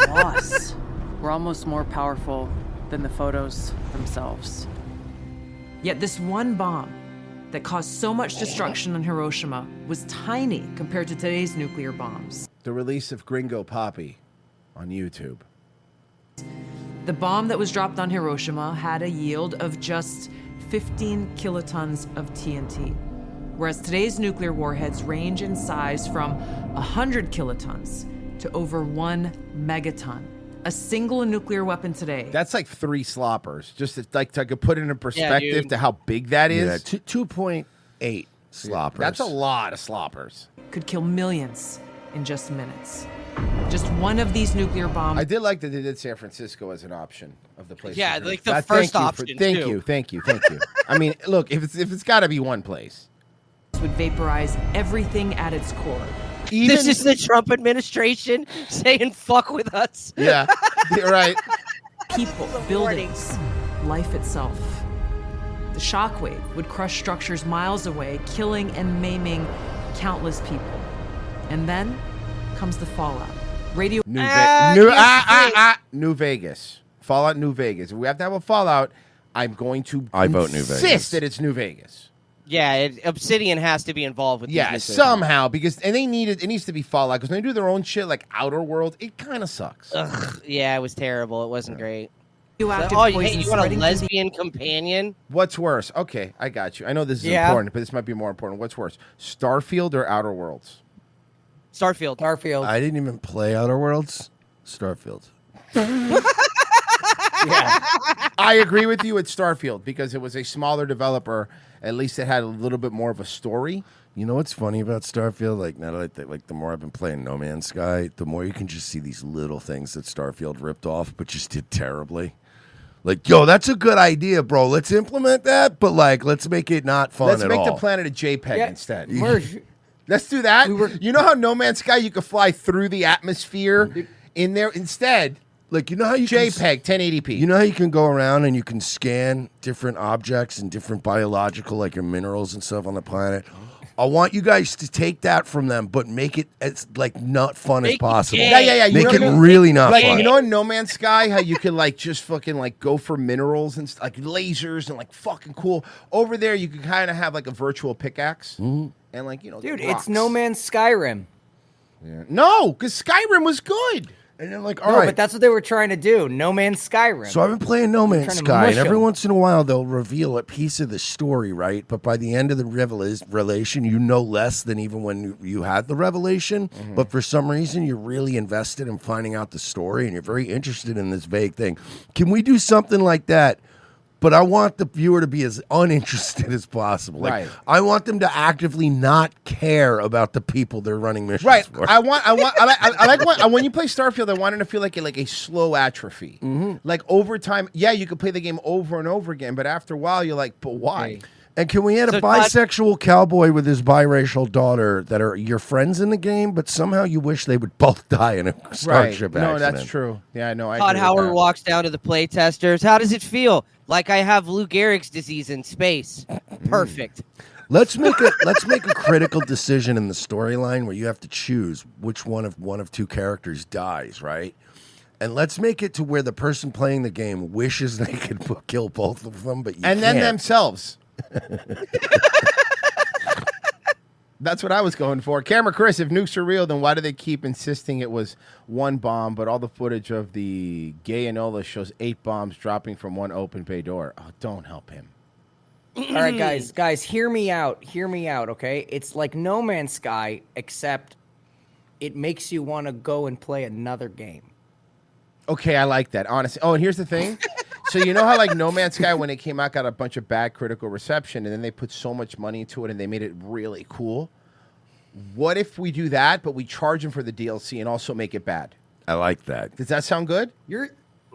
loss were almost more powerful than the photos themselves. Yet this one bomb that caused so much destruction on Hiroshima was tiny compared to today's nuclear bombs.
The release of Gringo Poppy on YouTube.
The bomb that was dropped on Hiroshima had a yield of just 15 kilotons of TNT, whereas today's nuclear warheads range in size from 100 kilotons to over 1 megaton. A single nuclear weapon today.
That's like 3 sloppers. Just to put it in perspective to how big that is.
Yeah, 2.8 sloppers.
That's a lot of sloppers.
Could kill millions in just minutes. Just one of these nuclear bombs.
I did like that they did San Francisco as an option of the place.
Yeah, like the first option.
Thank you. I mean, look, if it's got to be one place,
would vaporize everything at its core.
This is the Trump administration saying "fuck with us."
Yeah, you're right.
People, buildings, life itself. The shockwave would crush structures miles away, killing and maiming countless people. And then comes the fallout.
New Vegas. Fallout New Vegas. If we have to have a Fallout, I'm going to
vote New Vegas.
insist that it's New Vegas.
Yeah, Obsidian has to be involved with
Yeah,
these
somehow, because it needs to be Fallout, because when they do their own shit like Outer World, it kind of sucks.
Ugh, yeah, it was terrible. It wasn't great.
You
want a lesbian companion?
What's worse? Okay, I got you. I know this is important, but this might be more important. What's worse, Starfield or Outer Worlds?
Starfield.
I didn't even play Outer Worlds. Starfield.
I agree with you at Starfield because it was a smaller developer. At least it had a little bit more of a story.
You know what's funny about Starfield? Like now that I think, like the more I've been playing No Man's Sky, the more you can just see these little things that Starfield ripped off, but just did terribly. Like, yo, that's a good idea, bro. Let's implement that, but like, let's make it not fun
Let's
at
make
all.
the planet a JPEG instead.
Merge.
Let's do that. You know how No Man's Sky you could fly through the atmosphere in there instead.
Like, you know how you
JPEG 1080p.
You know how you can go around and you can scan different objects and different biological, like your minerals and stuff on the planet. I want you guys to take that from them, but make it as like not fun as possible.
Yeah.
Make it really not fun.
You know in No Man's Sky how you can like just fucking like go for minerals and like lasers and like fucking cool. Over there you can kind of have like a virtual pickaxe and like
Dude,
rocks.
it's No Man's Skyrim.
Yeah. No, because Skyrim was good.
And then like,
No, but that's what they were trying to do. No Man's Skyrim.
So I've been playing No Man's
trying to
Sky, and
mush
every
'em.
once in a while they'll reveal a piece of the story, right? But by the end of the revelation, you know less than even when you had the revelation. But for some reason, you're really invested in finding out the story, and you're very interested in this vague thing. Can we do something like that? But I want the viewer to be as uninterested as possible. Like,
Right.
I want them to actively not care about the people they're running missions
Right.
for.
I like when you play Starfield, I want it to feel like a slow atrophy. Like over time, yeah, you could play the game over and over again, but after a while, you're like, but why?
And can we add a bisexual cowboy with his biracial daughter that are your friends in the game, but somehow you wish they would both die in a starship accident?
No, that's true. Yeah, no, I
Todd
agree with
Howard
that.
walks down to the playtesters. How does it feel? Like I have Lou Gehrig's disease in space. Perfect.
Let's make a critical decision in the storyline where you have to choose which one of two characters dies, right? And let's make it to where the person playing the game wishes they could kill both of them, but you
And then
can't.
themselves. That's what I was going for. Camera Chris, if nukes are real, then why do they keep insisting it was one bomb, but all the footage of the gay Enola shows 8 bombs dropping from one open bay door? Oh, don't help him.
All right, guys, hear me out, okay? It's like No Man's Sky, except it makes you want to go and play another game.
Okay, I like that, honestly. Oh, and here's the thing. So you know how like No Man's Sky, when it came out, got a bunch of bad critical reception, and then they put so much money into it, and they made it really cool? What if we do that, but we charge them for the DLC and also make it bad?
I like that.
Does that sound good?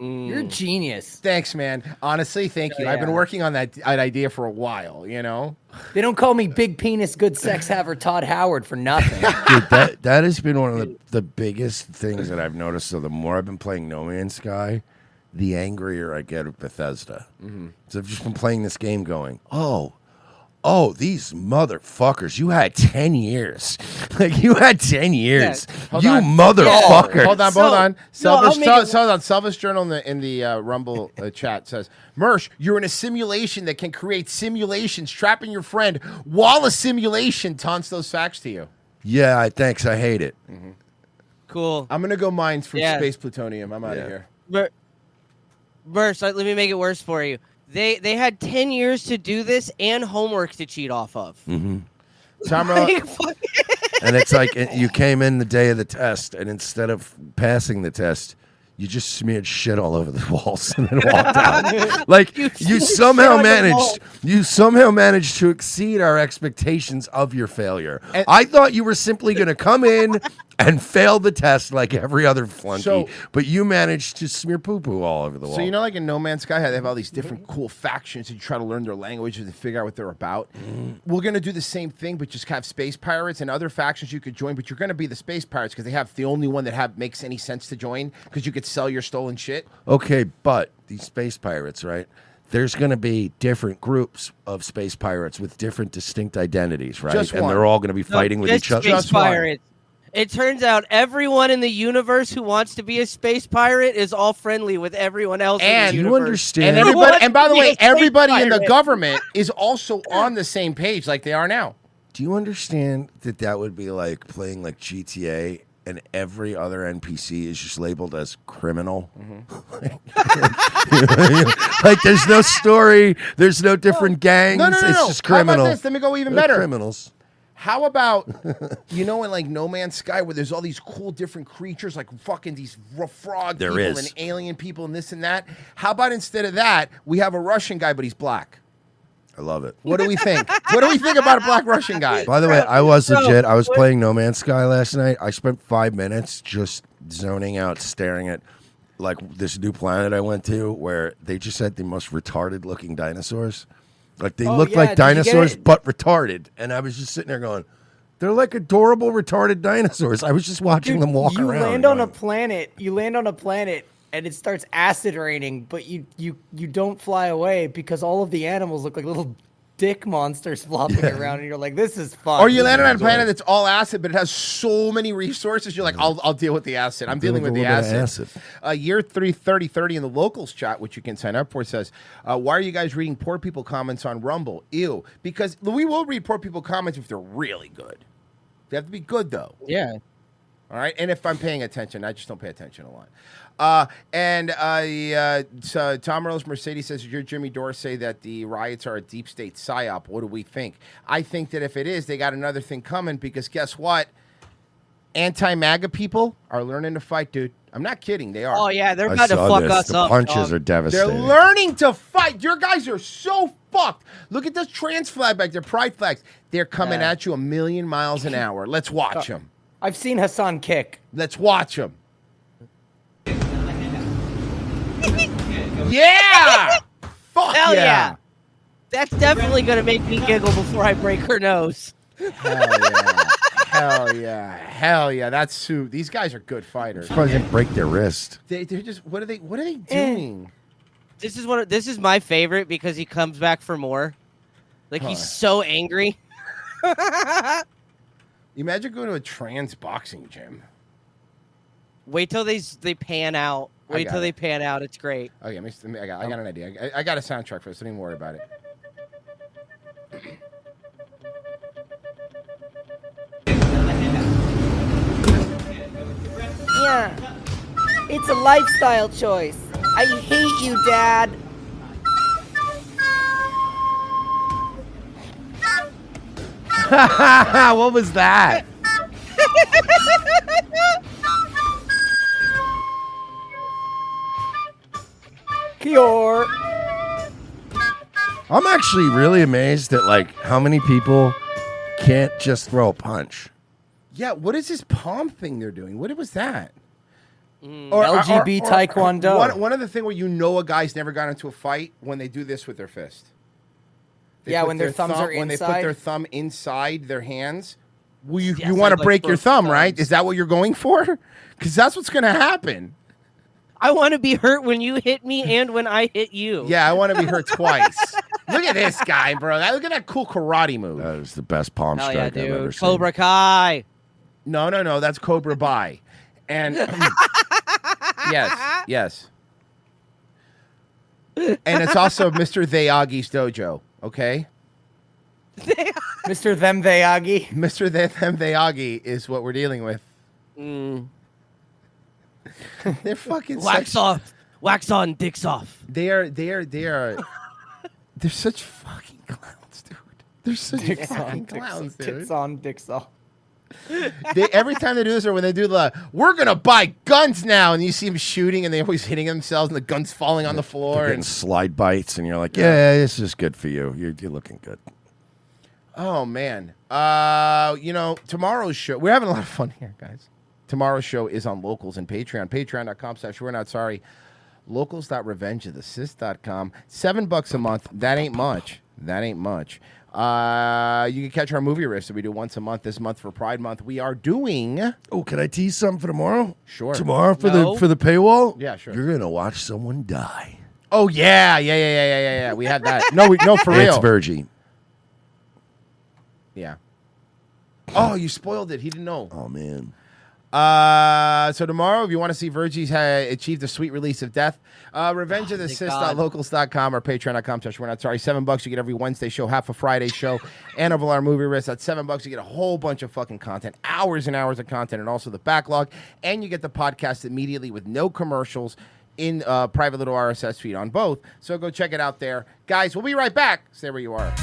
You're a genius.
Thanks, man. Honestly, thank you. I've been working on that idea for a while, you know?
They don't call me big penis, good sex haver Todd Howard for nothing.
Dude, that has been one of the biggest things that I've noticed. So the more I've been playing No Man's Sky, the angrier I get at Bethesda. So I've just been playing this game going, oh, these motherfuckers, you had 10 years. Like, you had 10 years.
Hold
You
on.
motherfucker.
Hold on. Selfish Journal in the Rumble chat says, Mersh, you're in a simulation that can create simulations, trapping your friend while a simulation taunts those facts to you.
Yeah, thanks. I hate it.
Cool.
I'm going to go mine from space plutonium. I'm out of here.
Mersh, let me make it worse for you. They had 10 years to do this and homework to cheat off of.
And
Like,
it's like you came in the day of the test, and instead of passing the test, you just smeared shit all over the walls and then walked out. Like you somehow managed to exceed our expectations of your failure.
And
I thought you were simply going to come in and fail the test like every other flunky, but you managed to smear poo-poo all over the wall.
So, you know, like in No Man's Sky, how they have all these different cool factions and you try to learn their languages and figure out what they're about? We're going to do the same thing, but just have space pirates and other factions you could join, but you're going to be the space pirates because they have the only one that makes any sense to join because you could sell your stolen shit.
Okay, but these space pirates, right? There's going to be different groups of space pirates with different distinct identities, right?
Just
and
one.
they're all going to be fighting with
just
each other.
space pirates. It turns out everyone in the universe who wants to be a space pirate is all friendly with everyone else in the universe.
You understand?
And everybody, and by the way, everybody in the
pirate.
government is also on the same page like they are now.
Do you understand that would be like playing like GTA and every other NPC is just labeled as criminal? Like there's no story, there's no different gangs.
No.
It's just criminal.
How about this? Let me go even
They're
better.
criminals.
How about, you know, in like No Man's Sky where there's all these cool different creatures like fucking these frog
There
people
is.
and alien people and this and that? How about instead of that, we have a Russian guy, but he's black?
I love it.
What do we think? What do we think about a black Russian guy?
By the way, I was legit. I was playing No Man's Sky last night. I spent 5 minutes just zoning out, staring at like this new planet I went to where they just had the most retarded looking dinosaurs. Like they looked like dinosaurs, but retarded. And I was just sitting there going, they're like adorable, retarded dinosaurs. I was just watching them walk around.
You land on a planet, and it starts acid raining, but you don't fly away because all of the animals look like little dick monsters flopping around, and you're like, this is fun.
Or you land on a planet that's all acid, but it has so many resources. You're like, I'll deal with the acid. I'm dealing with the acid. Year 33030 in the locals chat, which you can sign up for, says, why are you guys reading poor people comments on Rumble? Ew. Because we will read poor people comments if they're really good. They have to be good, though.
Yeah.
All right. And if I'm paying attention, I just don't pay attention a lot. So Tom Earls Mercedes says, "Your Jimmy Dorsey that the riots are a deep state psyop. What do we think?" I think that if it is, they got another thing coming because guess what? Anti-MAGA people are learning to fight, dude. I'm not kidding. They are.
Oh yeah, they're about to fuck us
the
up.
punches are devastating.
They're learning to fight. Your guys are so fucked. Look at this trans flag back there, pride flags. They're coming at you 1,000,000 miles an hour. Let's watch them.
I've seen Hassan kick.
Let's watch them. Yeah! Fuck
Hell
yeah!
That's definitely gonna make me giggle before I break her nose.
Hell yeah! Hell yeah! Hell yeah! That's Sue. These guys are good fighters.
Probably didn't break their wrist.
They're just. What are they doing?
This is my favorite because he comes back for more. Like he's so angry.
Imagine going to a trans boxing gym.
Wait till they pan out. Wait till they pan out. It's great.
Okay, I got an idea. I got a soundtrack for this. Don't even worry about it.
Yeah. It's a lifestyle choice. I hate you, Dad.
What was that?
Kior.
I'm actually really amazed at like how many people can't just throw a punch.
Yeah, what is this palm thing they're doing? What was that?
LGB Taekwondo.
One other thing where you know a guy's never got into a fight when they do this with their fist.
Yeah,
put
when their thumbs are
when they put
inside.
their thumb inside their hands. Well, you
Yes,
want
I'd
to
like
break your
both
thumb,
thumbs.
right? Is that what you're going for? Because that's what's going to happen.
I want to be hurt when you hit me and when I hit you.
Yeah, I want to be hurt twice. Look at this guy, bro. Look at that cool karate move.
That is the best palm
Hell
strike
yeah,
I've ever
dude.
seen.
Cobra Kai.
No, that's Cobra Bai. And yes. And it's also Mr. Theagi's dojo, okay?
Mr. Them Theagi.
Mr. Them Theagi is what we're dealing with. They're fucking
Wax off. Wax on, dicks off.
They're such fucking clowns, dude. They're such fucking clowns, dude.
Dicks on, dicks off.
Every time they do this, or when they do we're gonna buy guns now, and you see them shooting, and they're always hitting themselves, and the guns falling on the floor.
They're getting slide bites, and you're like, yeah, this is good for you. You're looking good.
Oh man, tomorrow's show. We're having a lot of fun here, guys. Tomorrow's show is on Locals and Patreon. Patreon.com/We're Not Sorry. Locals.revengeofthesis.com. $7 a month. That ain't much. You can catch our movie riffs that we do once a month. This month for Pride Month, we are doing.
Oh, can I tease something for tomorrow?
Sure.
Tomorrow for the paywall?
Yeah, sure.
You're gonna watch someone die.
Oh yeah. We had that. No, for real.
It's Virgie.
Yeah. Oh, you spoiled it. He didn't know.
Oh man.
So tomorrow, if you want to see Virgie's achieve the sweet release of death, revengeofthesis.locals.com or patreon.com/We're Not Sorry. $7 you get every Wednesday show, half a Friday show, and of our movie risk. That's $7 you get a whole bunch of fucking content, hours and hours of content, and also the backlog. And you get the podcast immediately with no commercials in private little RSS feed on both. So go check it out there. Guys, we'll be right back. Stay where you are.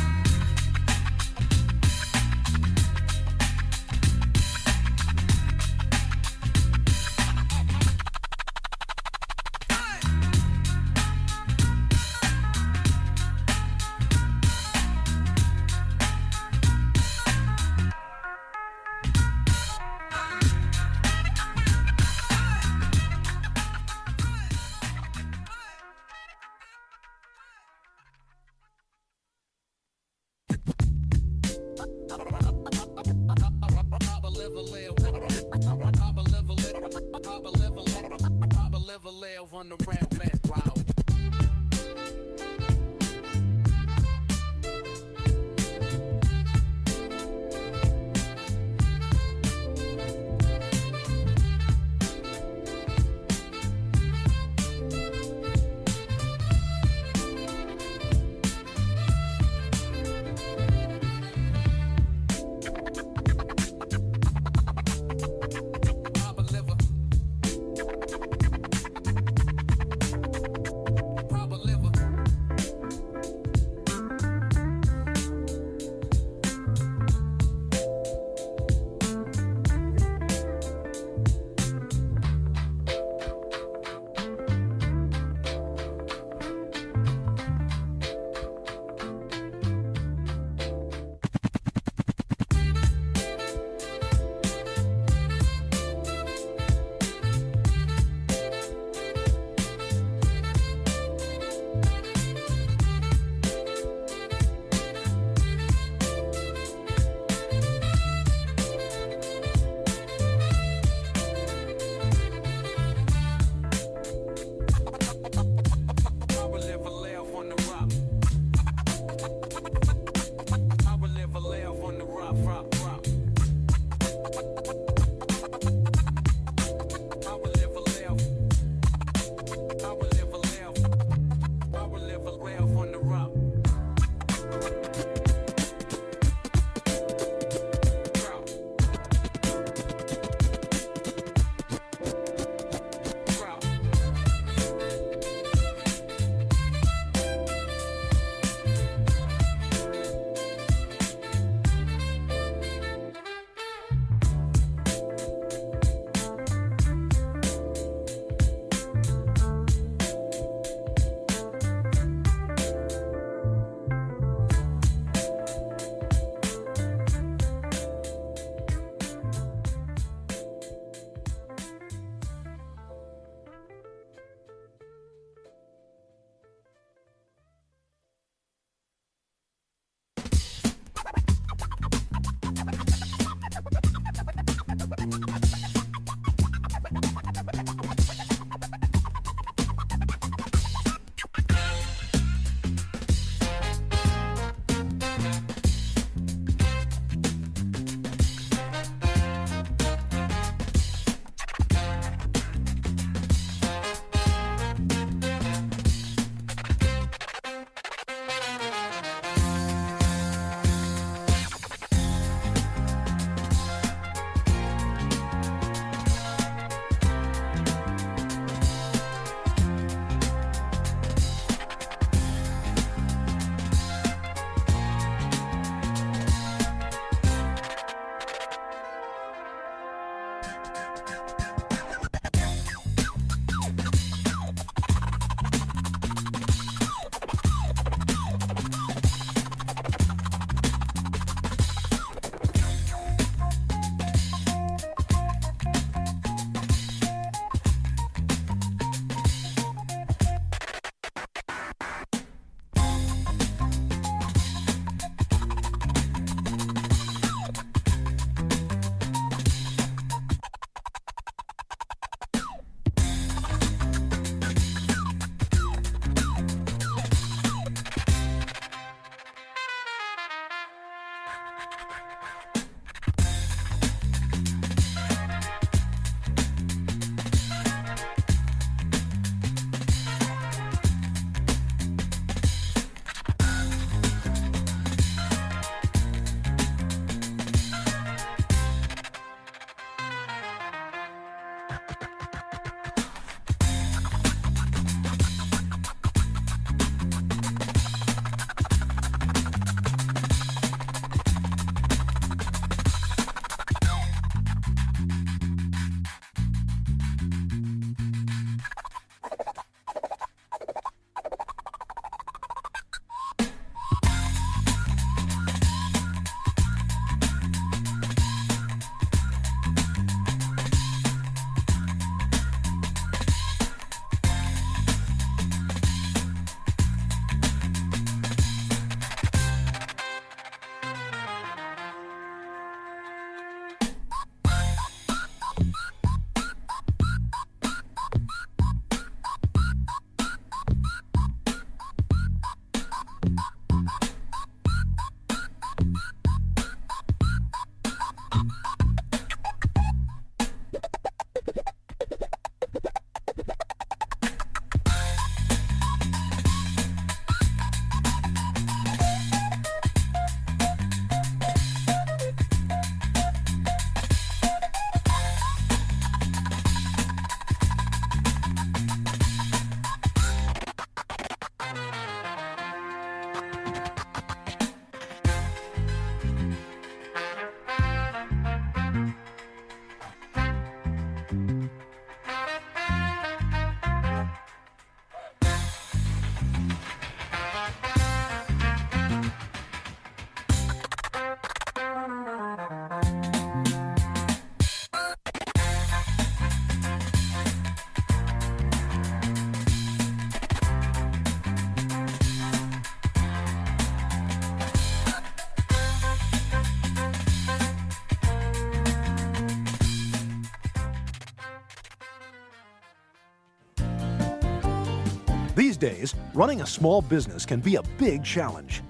These days, running a small business can be a big challenge.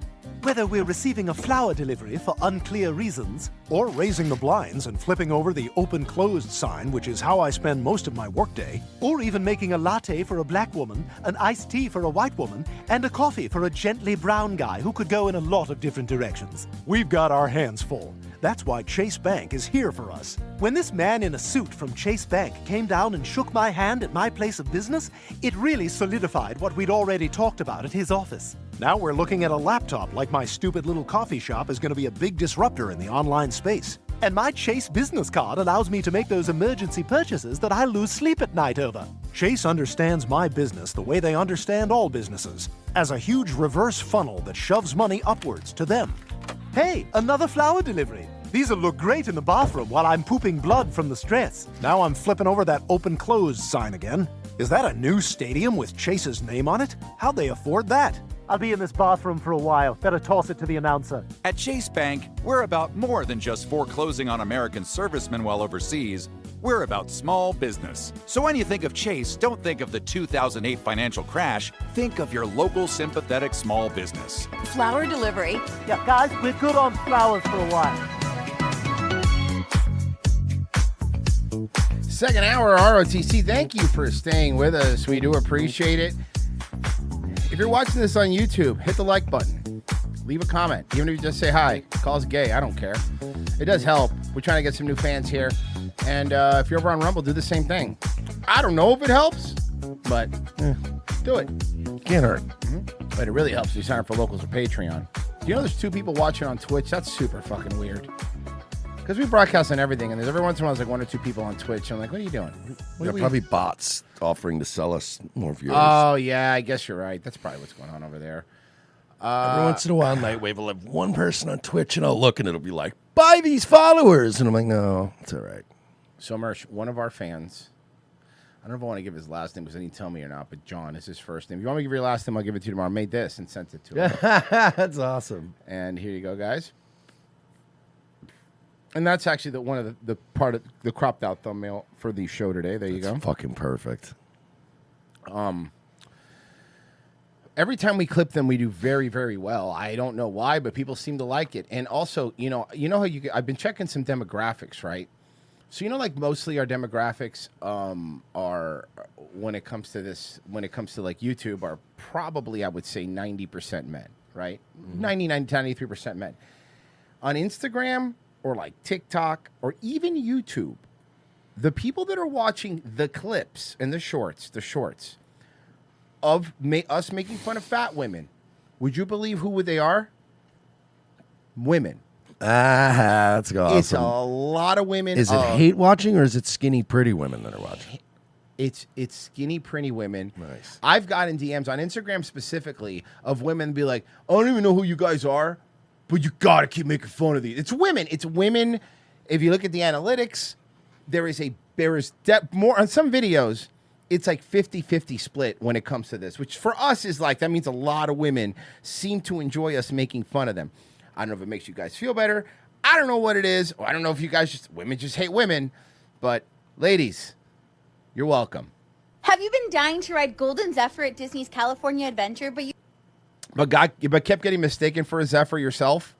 Whether we're receiving a flower delivery for unclear reasons, or raising the blinds and flipping over the open-closed sign, which is how I spend most of my workday, or even making a latte for a black woman, an iced tea for a white woman, and a coffee for a gently brown guy who could go in a lot of different directions. We've got our hands full. That's why Chase Bank is here for us. When this man in a suit from Chase Bank came down and shook my hand at my place of business, it really solidified what we'd already talked about at his office. Now we're looking at a laptop like my stupid little coffee shop is going to be a big disruptor in the online space. And my Chase business card allows me to make those emergency purchases that I lose sleep at night over. Chase understands my business the way they understand all businesses, as a huge reverse funnel that shoves money upwards to them. Hey, another flower delivery. These'll look great in the bathroom while I'm pooping blood from the stress. Now I'm flipping over that open-closed sign again. Is that a new stadium with Chase's name on it? How'd they afford that? I'll be in this bathroom for a while. Better toss it to the announcer.
At Chase Bank, we're about more than just foreclosing on American servicemen while overseas. We're about small business. So when you think of Chase, don't think of the 2008 financial crash. Think of your local sympathetic small business.
Flower delivery.
Yeah, guys, we're good on flowers for a while.
Second hour ROTC. Thank you for staying with us. We do appreciate it. If you're watching this on YouTube, hit the like button. Leave a comment. Even if you just say hi. Call us gay. I don't care. It does help. We're trying to get some new fans here. And if you're over on Rumble, do the same thing. I don't know if it helps, but do it.
Can't hurt.
But it really helps if you sign up for Locals or Patreon. Do you know there's 2 people watching on Twitch? That's super fucking weird. Because we broadcast on everything, and there's every once in a while there's like 1 or 2 people on Twitch. I'm like, what are you doing?
They're probably bots offering to sell us more viewers.
Oh, yeah, I guess you're right. That's probably what's going on over there.
Every once in a while, Nightwave will have one person on Twitch, and I'll look, and it'll be like, buy these followers. And I'm like, no, it's all right.
So, Mersh, one of our fans, I don't know if I want to give his last name because he didn't tell me or not, but John is his first name. If you want me to give your last name, I'll give it to you tomorrow. I made this and sent it to him.
That's awesome.
And here you go, guys. And that's actually one of the part of the cropped out thumbnail for the show today. There you go.
Fucking perfect.
Every time we clip them, we do very, very well. I don't know why, but people seem to like it. And also, you know how I've been checking some demographics, right? So like mostly our demographics are when it comes to like YouTube are probably, I would say, 90% men, right? 93% men. On Instagram or like TikTok or even YouTube, the people that are watching the clips and the shorts of us making fun of fat women, would you believe who they are? Women.
That's awesome.
It's a lot of women.
Is it hate watching or is it skinny, pretty women that are watching?
It's skinny, pretty women.
Nice.
I've gotten DMs on Instagram specifically of women be like, I don't even know who you guys are, but you gotta keep making fun of these. It's women. It's women. If you look at the analytics, there is more on some videos. It's like 50-50 split when it comes to this, which for us is like, that means a lot of women seem to enjoy us making fun of them. I don't know if it makes you guys feel better. I don't know what it is. Or I don't know if you guys women just hate women. But ladies, you're welcome.
Have you been dying to ride Golden Zephyr at Disney's California Adventure,
but kept getting mistaken for a Zephyr yourself?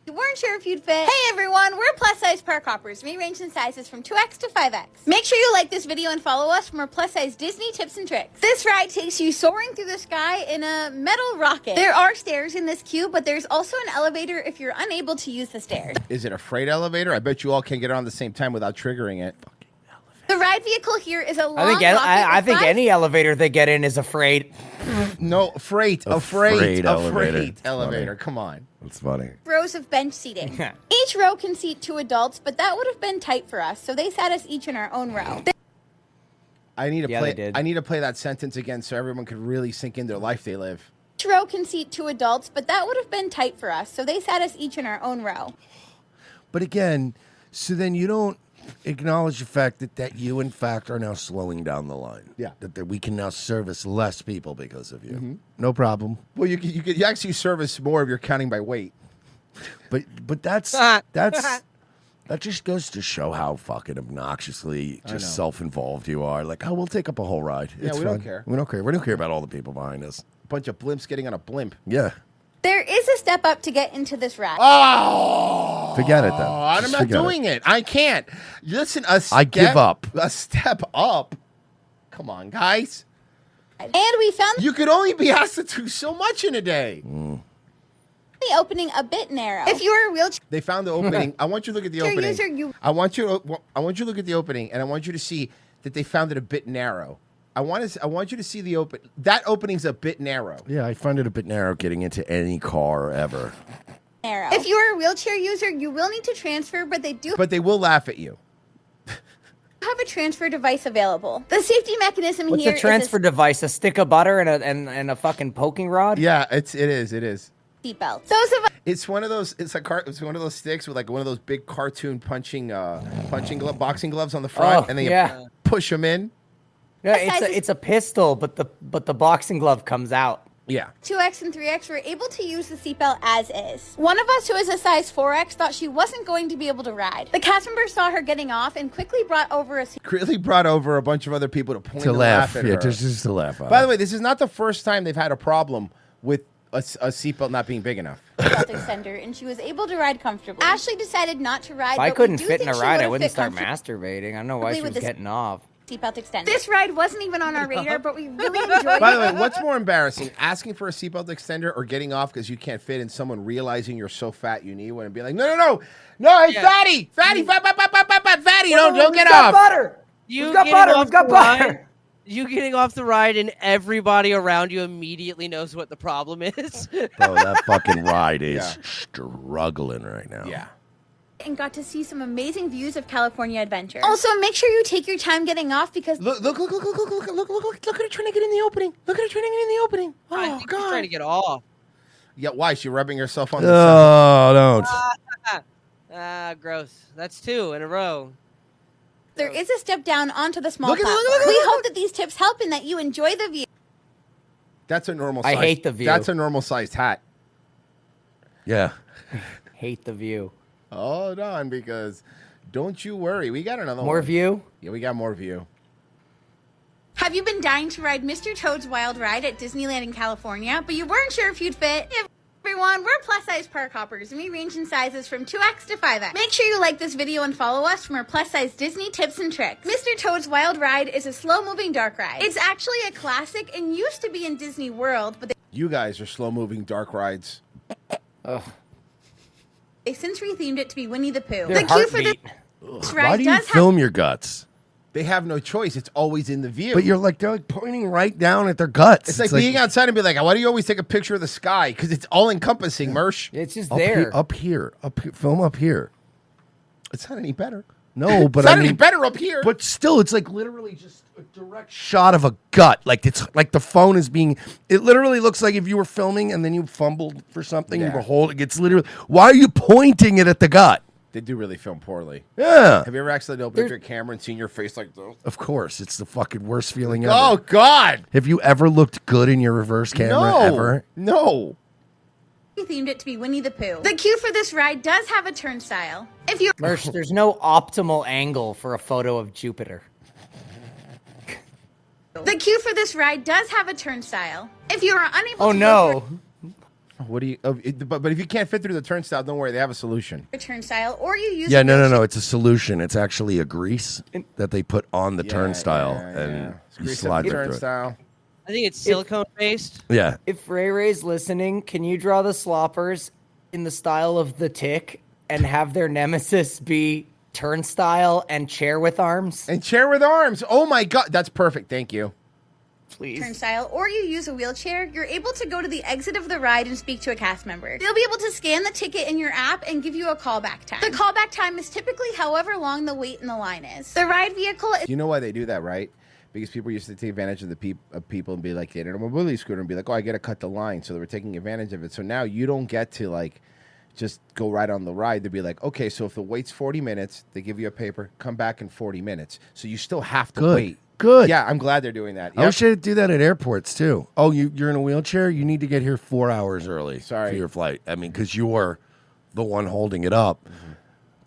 you weren't sure if you'd fit? Hey everyone, we're plus-size park hoppers. We range in sizes from 2X to 5X. Make sure you like this video and follow us for more plus-size Disney tips and tricks. This ride takes you soaring through the sky in a metal rocket. There are stairs in this queue, but there's also an elevator if you're unable to use the stairs.
Is it a freight elevator? I bet you all can get on at the same time without triggering it.
The ride vehicle here is a long
I think any elevator they get in is a freight.
No, freight. A freight elevator.
Funny.
Come on.
That's funny.
rows of bench seating. Each row can seat 2 adults, but that would have been tight for us, so they sat us each in our own row.
I need to play that sentence again so everyone could really sink in their life they live.
Each row can seat 2 adults, but that would have been tight for us, so they sat us each in our own row.
But again, so then you don't acknowledge the fact that you, in fact, are now slowing down the line.
Yeah.
That we can now service less people because of you. No problem.
Well, you actually service more if you're counting by weight.
But that's That just goes to show how fucking obnoxiously just self-involved you are. Like, oh, we'll take up a whole ride.
Yeah,
It's
we don't
fine.
care.
We don't care. We don't care about all the people behind us.
Bunch of blimps getting on a blimp.
Yeah.
There is a step up to get into this ride.
Oh,
Forget it then.
I'm
Just
not
forget
doing it. I can't. Listen,
I give up.
A step up. Come on, guys.
And we found
You could only be asked to do so much in a day.
the opening a bit narrow. If you are a wheelchair
They found the opening. I want you to look at the opening.
user, you
I want you to look at the opening, and I want you to see that they found it a bit narrow. I want you to see the open. That opening's a bit narrow.
Yeah, I find it a bit narrow getting into any car ever.
narrow. If you are a wheelchair user, you will need to transfer, but they do
But they will laugh at you.
have a transfer device available. The safety mechanism
What's
here
a transfer device? A stick of butter and a fucking poking rod?
Yeah, it is.
seatbelt. Those of
It's one of those. It's one of those sticks with like one of those big cartoon boxing gloves on the front, and then you push them in.
Yeah, it's a pistol, but the boxing glove comes out.
Yeah.
2X and 3X were able to use the seatbelt as is. One of us who is a size 4X thought she wasn't going to be able to ride. The cast member saw her getting off and quickly brought over a
Really brought over a bunch of other people to point
To
and
laugh.
at
Yeah,
her.
just to laugh.
By the way, this is not the first time they've had a problem with a seatbelt not being big enough.
seatbelt extender, and she was able to ride comfortably. Ashley decided not to ride.
If I
but we
couldn't
do
fit in
think
a
she
ride, I
would've
wouldn't
fit
start
comfortably
masturbating. I don't know why she
with
was
the
getting off.
Seatbelt extender. This ride wasn't even on our radar, but we really enjoyed
By
it.
the way, what's more embarrassing, asking for a seatbelt extender or getting off because you can't fit, and someone realizing you're so fat you need one and be like, no, hey, fatty, don't get off.
Butter.
You
got
getting
butter.
off
We've got
the ride-
butter.
You getting off the ride and everybody around you immediately knows what the problem is.
Bro, that fucking ride is struggling right now.
Yeah.
And got to see some amazing views of California Adventure. Also, make sure you take your time getting off because
Look at her trying to get in the opening. Look at her trying to get in the opening. Oh,
I think
God.
she's trying to get off.
Yeah, why? Is she rubbing herself on the side?
Oh, don't.
Gross. That's 2 in a row.
there is a step down onto the small
Look at-
platform.
look at-
We hope that these tips help and that you enjoy the view.
That's a normal
I
size.
hate the view.
That's a normal sized hat.
Yeah.
Hate the view.
Hold on, because don't you worry. We got another
More
one.
view?
Yeah, we got more view.
Have you been dying to ride Mr. Toad's Wild Ride at Disneyland in California, but you weren't sure if you'd fit? Everyone, we're plus-size park hoppers, and we range in sizes from 2X to 5X. Make sure you like this video and follow us for more plus-size Disney tips and tricks. Mr. Toad's Wild Ride is a slow-moving dark ride. It's actually a classic and used to be in Disney World, but
You guys are slow moving dark rides.
they since rethemed it to be Winnie the Pooh.
Their
The queue for this
Why
ride
do you
does have
film your guts?
They have no choice. It's always in the view.
But they're like pointing right down at their guts.
It's like being outside and be like, why do you always take a picture of the sky? Because it's all encompassing, Mersh.
It's just
up here, film up here.
It's not any better.
No, but
It's not
I mean,
any better up here.
But still, it's like literally just a direct shot of a gut. Like it's like the phone is being. It literally looks like if you were filming and then you fumbled for something, you
Yeah.
were holding. It's literally. Why are you pointing it at the gut?
They do really film poorly.
Yeah.
Have you ever accidentally opened up your camera and seen your face like this?
Of course, it's the fucking worst feeling ever.
Oh, God.
Have you ever looked good in your reverse camera ever?
No.
themed it to be Winnie the Pooh. The queue for this ride does have a turnstile. If you
Mersh, there's no optimal angle for a photo of Jupiter.
The queue for this ride does have a turnstile. If you are unable
Oh
to
no.
What do you? But if you can't fit through the turnstile, don't worry. They have a solution.
a turnstile, or you use
Yeah,
a
no. It's a solution. It's actually a grease that they put on the turnstile and you
Grease
slide
up the
right through it.
turnstile.
I think it's silicone based.
Yeah.
If Ray Ray's listening, can you draw the sloppers in the style of the Tick and have their nemesis be turnstile and chair with arms?
And chair with arms. Oh my God, that's perfect. Thank you.
Please.
turnstile, or you use a wheelchair, you're able to go to the exit of the ride and speak to a cast member. They'll be able to scan the ticket in your app and give you a callback time. The callback time is typically however long the wait in the line is. The ride vehicle is
You know why they do that, right? Because people used to take advantage of the people and be like, they did a mobility scooter and be like, oh, I got to cut the line. So they were taking advantage of it. So now you don't get to like just go right on the ride. They'd be like, okay, so if the wait's 40 minutes, they give you a paper, come back in 40 minutes. So you still have to
Good.
wait.
Good.
Yeah, I'm glad they're doing that.
I wish they'd do that at airports too. Oh, you're in a wheelchair? You need to get here 4 hours early for your flight. I mean, because you're the one holding it up.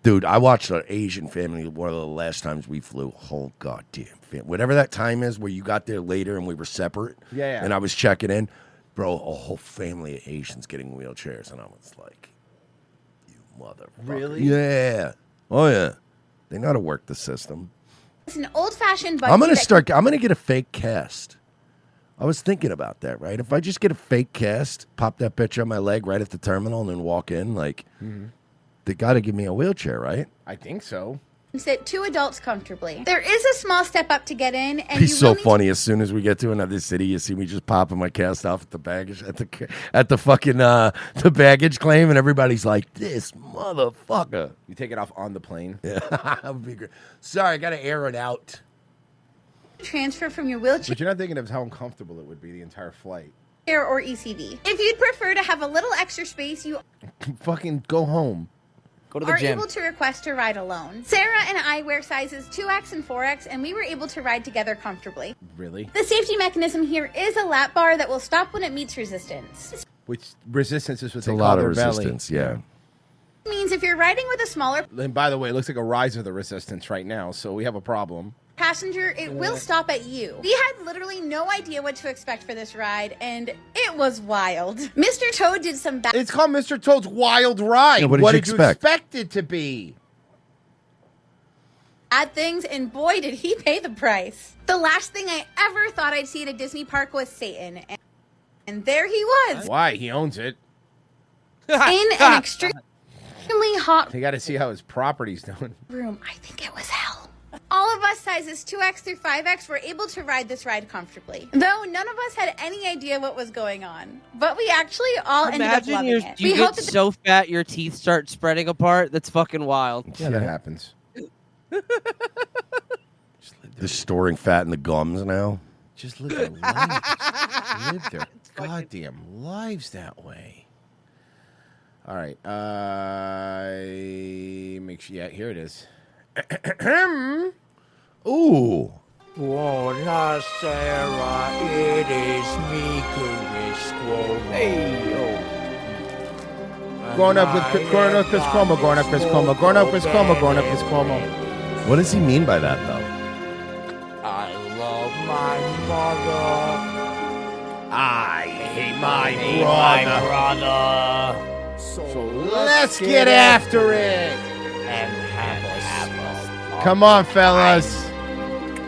Dude, I watched an Asian family one of the last times we flew. Oh, goddamn. Whatever that time is where you got there later and we were separate.
Yeah.
And I was checking in. Bro, a whole family of Asians getting wheelchairs. And I was like, you motherfucker.
Really?
Yeah. Oh, yeah. They know how to work the system.
It's an old-fashioned
I'm
buggy
going to get a fake cast. I was thinking about that, right? If I just get a fake cast, pop that bitch on my leg right at the terminal and then walk in, like, they got to give me a wheelchair, right?
I think so.
sit 2 adults comfortably. There is a small step up to get in, and
He's
you
so
will need
funny. As soon as we get to another city, you see me just popping my cast off at the baggage at the fucking the baggage claim, and everybody's like, "This motherfucker."
You take it off on the plane.
Yeah, that would be great. Sorry, I got to air it out.
transfer from your wheelchair
But you're not thinking of how uncomfortable it would be the entire flight.
or ECV. If you'd prefer to have a little extra space, you
Fucking go home.
Go
are able to request to ride alone. Sarah and I wear sizes 2X and 4X, and we were able to ride together comfortably.
Really?
The safety mechanism here is a lap bar that will stop when it meets resistance.
Which resistance is what
It's
they
a
call
lot of
their
resistance,
belly.
yeah.
Means if you're riding with a smaller
And by the way, it looks like a rise of the resistance right now, so we have a problem.
passenger, it will stop at you. We had literally no idea what to expect for this ride, and it was wild. Mr. Toad did some bad.
It's called Mr. Toad's Wild Ride.
Yeah, what did you expect?
You expect it to be?
Bad things, and boy, did he pay the price. The last thing I ever thought I'd see at a Disney park was Satan, and there he was.
Why? He owns it.
In an extremely hot
You got to see how his property's doing.
room. I think it was hell. All of us sizes 2X through 5X were able to ride this ride comfortably, though none of us had any idea what was going on. But we actually all ended up
Imagine
loving it.
you
We hope
get
that
so fat your teeth start spreading apart. That's fucking wild.
Yeah, that happens.
They're storing fat in the gums now.
Just live their lives. Just live their goddamn lives that way. All right. Make sure. Yeah, here it is.
Ooh.
Buona sera, it is me, Chris Cuomo. Hey, yo.
Growing up Chris Cuomo, growing up Chris Cuomo, growing up Chris Cuomo, growing up Chris Cuomo.
What does he mean by that, though?
I love my mother.
I hate my
brother.
So let's get after it.
And have a
Come on, fellas.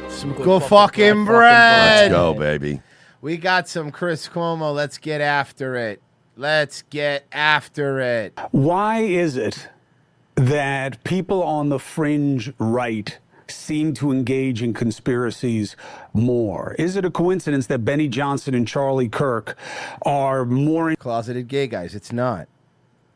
Some good fucking bread.
Let's go, baby.
We got some Chris Cuomo. Let's get after it. Let's get after it.
Why is it that people on the fringe right seem to engage in conspiracies more? Is it a coincidence that Benny Johnson and Charlie Kirk are more
closeted gay guys? It's not.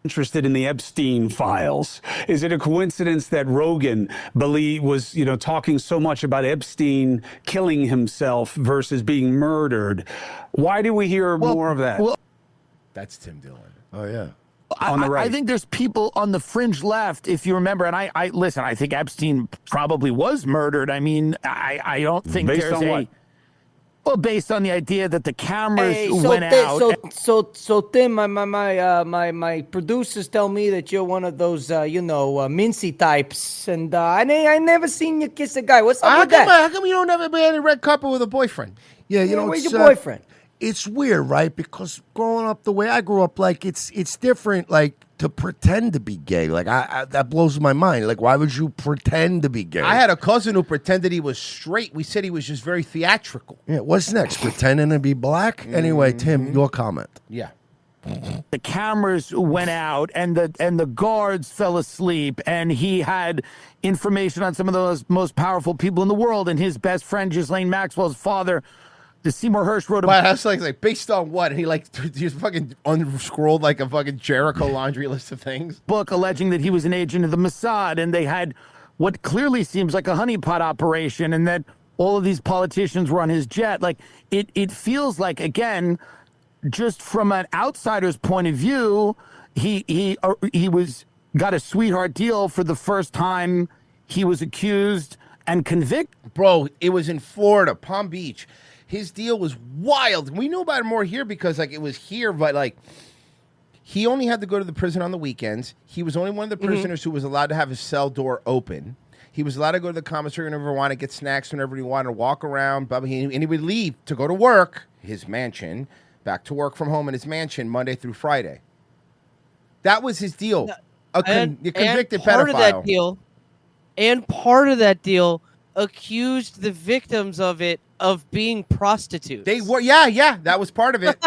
Interested in the Epstein files? Is it a coincidence that Rogan was talking so much about Epstein killing himself versus being murdered? Why do we hear more of that?
That's Tim Dillon.
Oh, yeah.
On the right.
I think there's people on the fringe left, if you remember, and I listen, I think Epstein probably was murdered. I mean, I don't think
Based
there's
on what?
well, based on the idea that the cameras
Hey,
went out.
So Tim, my producers tell me that you're one of those, mincy types, and I never seen you kiss a guy. What's up with that?
How come you don't ever be in a red carpet with a boyfriend?
Yeah, you know,
where's
it's,
your boyfriend?
It's weird, right? Because growing up the way I grew up, like it's different, like to pretend to be gay. Like I that blows my mind. Like, why would you pretend to be gay?
I had a cousin who pretended he was straight. We said he was just very theatrical.
Yeah, what's next? Pretending to be black? Anyway, Tim, your comment.
Yeah.
The cameras went out and the guards fell asleep, and he had information on some of the most powerful people in the world, and his best friend Ghislaine Maxwell's father, the Seymour Hersh, wrote a
But I was like based on what? And he just fucking unscrolled like a fucking Jericho laundry list of things.
book alleging that he was an agent of the Mossad, and they had what clearly seems like a honeypot operation, and that all of these politicians were on his jet. Like it feels like, again, just from an outsider's point of view, he got a sweetheart deal for the first time he was accused and convicted.
Bro, it was in Florida, Palm Beach. His deal was wild. We know about it more here because like it was here, but like He only had to go to the prison on the weekends. He was only one of the prisoners who was allowed to have his cell door open. He was allowed to go to the commissary whenever he wanted, get snacks whenever he wanted, walk around, and he would leave to go to work, his mansion, back to work from home in his mansion Monday through Friday. That was his deal. A convicted
part
pedophile.
Of that deal, and part of that deal accused the victims of it of being prostitutes.
They were, yeah, that was part of it.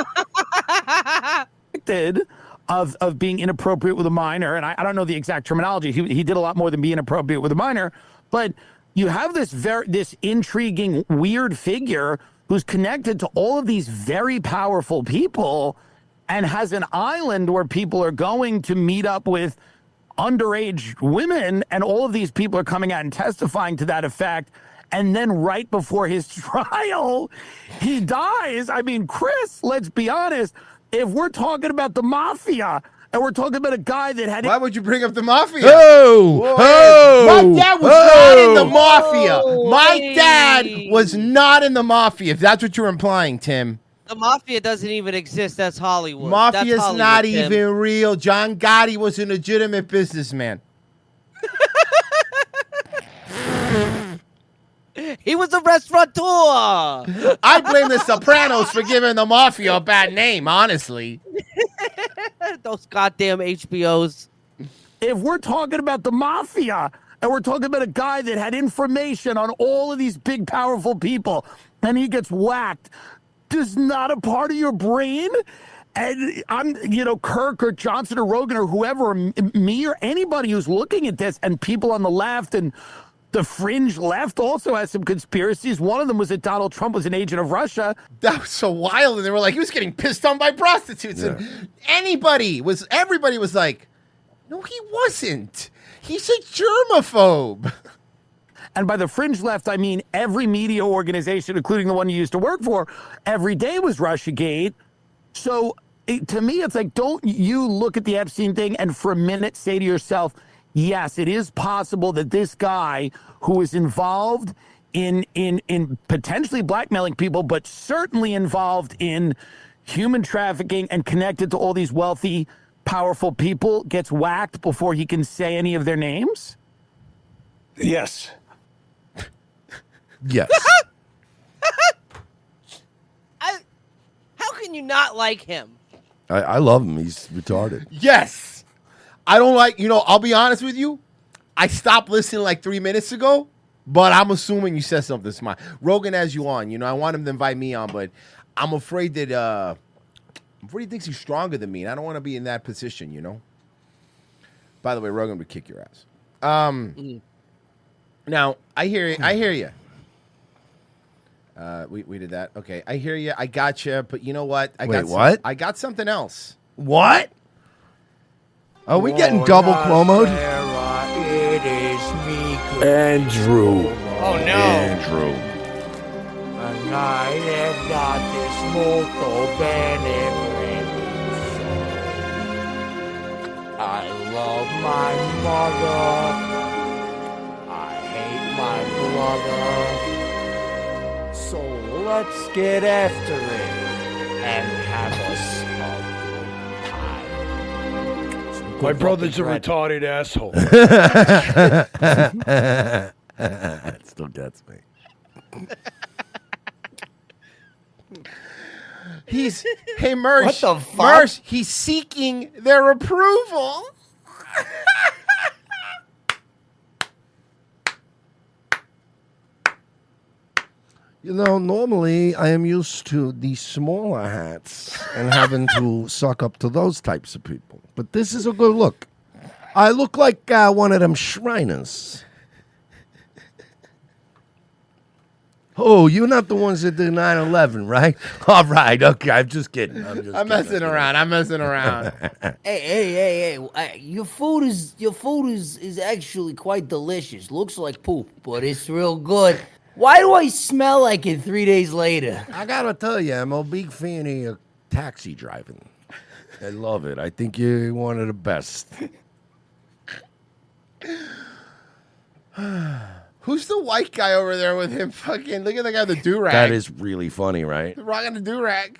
Of being inappropriate with a minor, and I don't know the exact terminology. He did a lot more than be inappropriate with a minor, but you have this intriguing, weird figure who's connected to all of these very powerful people and has an island where people are going to meet up with underage women, and all of these people are coming out and testifying to that effect. And then right before his trial, he dies. I mean, Chris, let's be honest. If we're talking about the mafia and we're talking about a guy that had...
Why would you bring up the mafia?
Oh!
My dad was not in the mafia. My dad was not in the mafia, if that's what you're implying, Tim.
The mafia doesn't even exist. That's Hollywood.
Mafia's
That's Hollywood,
not
Tim.
even real. John Gotti was a legitimate businessman.
He was a restaurateur.
I blame the Sopranos for giving the mafia a bad name, honestly.
Those goddamn HBOs.
If we're talking about the mafia and we're talking about a guy that had information on all of these big, powerful people and he gets whacked, does not a part of your brain? And I'm, Kirk or Johnson or Rogan or whoever, or me or anybody who's looking at this, and people on the left and the fringe left also has some conspiracies. One of them was that Donald Trump was an agent of Russia.
That was so wild. And they were like, he was getting pissed on by prostitutes.
Yeah.
And everybody was like, no, he wasn't. He's a germaphobe.
And by the fringe left, I mean every media organization, including the one you used to work for, every day was Russiagate. So to me, it's like, don't you look at the Epstein thing and for a minute say to yourself, yes, it is possible that this guy who is involved in potentially blackmailing people, but certainly involved in human trafficking and connected to all these wealthy, powerful people, gets whacked before he can say any of their names?
Yes.
Yes.
How can you not like him?
I love him. He's retarded.
Yes. I don't like, I'll be honest with you. I stopped listening like 3 minutes ago, but I'm assuming you said something smart. Rogan has you on, I want him to invite me on, but I'm afraid that, he thinks he's stronger than me, and I don't want to be in that position, By the way, Rogan would kick your ass. Now, I hear you. We did that. Okay, I hear you. I got you, but you know what?
What?
I got something else.
What? Are we getting double Cuomo'd?
It is me,
Andrew.
Oh, no.
Andrew.
and I have got this molto bene preso. I love my mother. I hate my brother. So let's get after it and have us a good time.
My brother's a retarded asshole.
It still gets me.
Hey, Mersh.
What the fuck?
Mersh, he's seeking their approval.
Normally I am used to the smaller hats and having to suck up to those types of people. But this is a good look. I look like one of them Shriners. Oh, you're not the ones that did 9/11, right? All right, okay, I'm just kidding.
I'm messing around.
Hey! Your food is actually quite delicious. Looks like poop, but it's real good. Why do I smell like it 3 days later?
I gotta tell you, I'm a big fan of your taxi driving. I love it. I think you're one of the best.
Who's the white guy over there with him? Fucking look at the guy with the do-rag.
That is really funny, right?
Rocking the do-rag.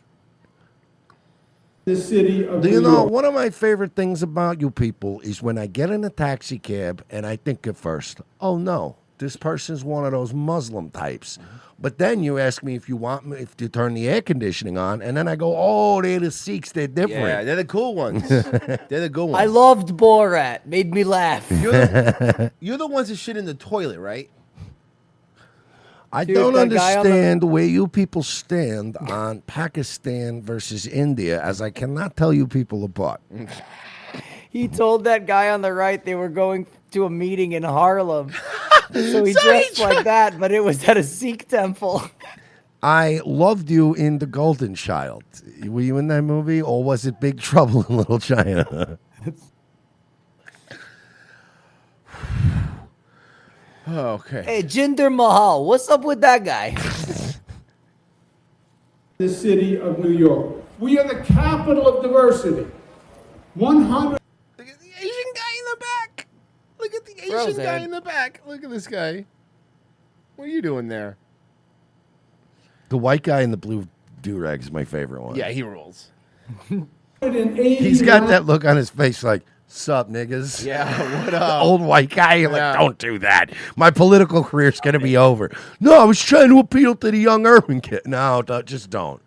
The city of
Do you
New
know,
York.
one of my favorite things about you people is when I get in a taxi cab and I think at first, oh no, this person's one of those Muslim types. But then you ask me if you want me if to turn the air conditioning on, and then I go, oh, they're the Sikhs, they're different.
Yeah, they're the cool ones. They're the good ones.
I loved Borat. Made me laugh.
You're the ones that shit in the toilet, right?
I
Dude,
don't
that guy on the-
understand where you people stand on Pakistan versus India, as I cannot tell you people apart.
He told that guy on the right they were going to a meeting in Harlem. So he dressed like that, but it was at a Sikh temple.
I loved you in The Golden Child. Were you in that movie, or was it Big Trouble in Little China?
Okay.
Hey, Jinder Mahal, what's up with that guy?
The city of New York. We are the capital of diversity. 100.
Asian guy in the back. Look at the Asian
Frozen.
guy in the back. Look at this guy. What are you doing there?
The white guy in the blue do-rag is my favorite one.
Yeah, he rules.
He's got that look on his face like, sup, niggas?
Yeah, what
The
up?
old white guy, you're
Yeah.
like, don't do that. My political career's going to be over. No, I was trying to appeal to the young urban kid. No, just don't.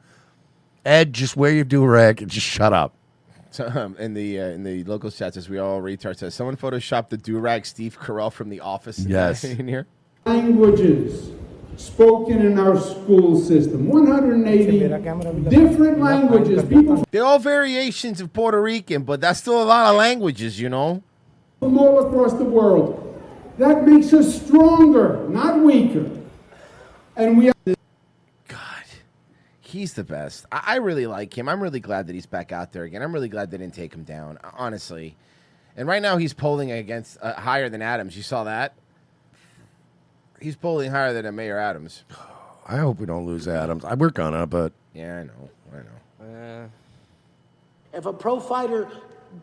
Ed, just wear your do-rag and just shut up.
So, in the local chat says we all retards says someone photoshopped the do-rag Steve Carell from The Office.
Yes.
In here.
Languages spoken in our school system. 180 different languages. People
They're all variations of Puerto Rican, but that's still a lot of languages, you know.
from all across the world. That makes us stronger, not weaker. And we
He's the best. I really like him. I'm really glad that he's back out there again. I'm really glad they didn't take him down, honestly. And right now he's polling against higher than Adams. You saw that? He's polling higher than Mayor Adams.
I hope we don't lose Adams. I work on it, but...
Yeah, I know.
If a pro fighter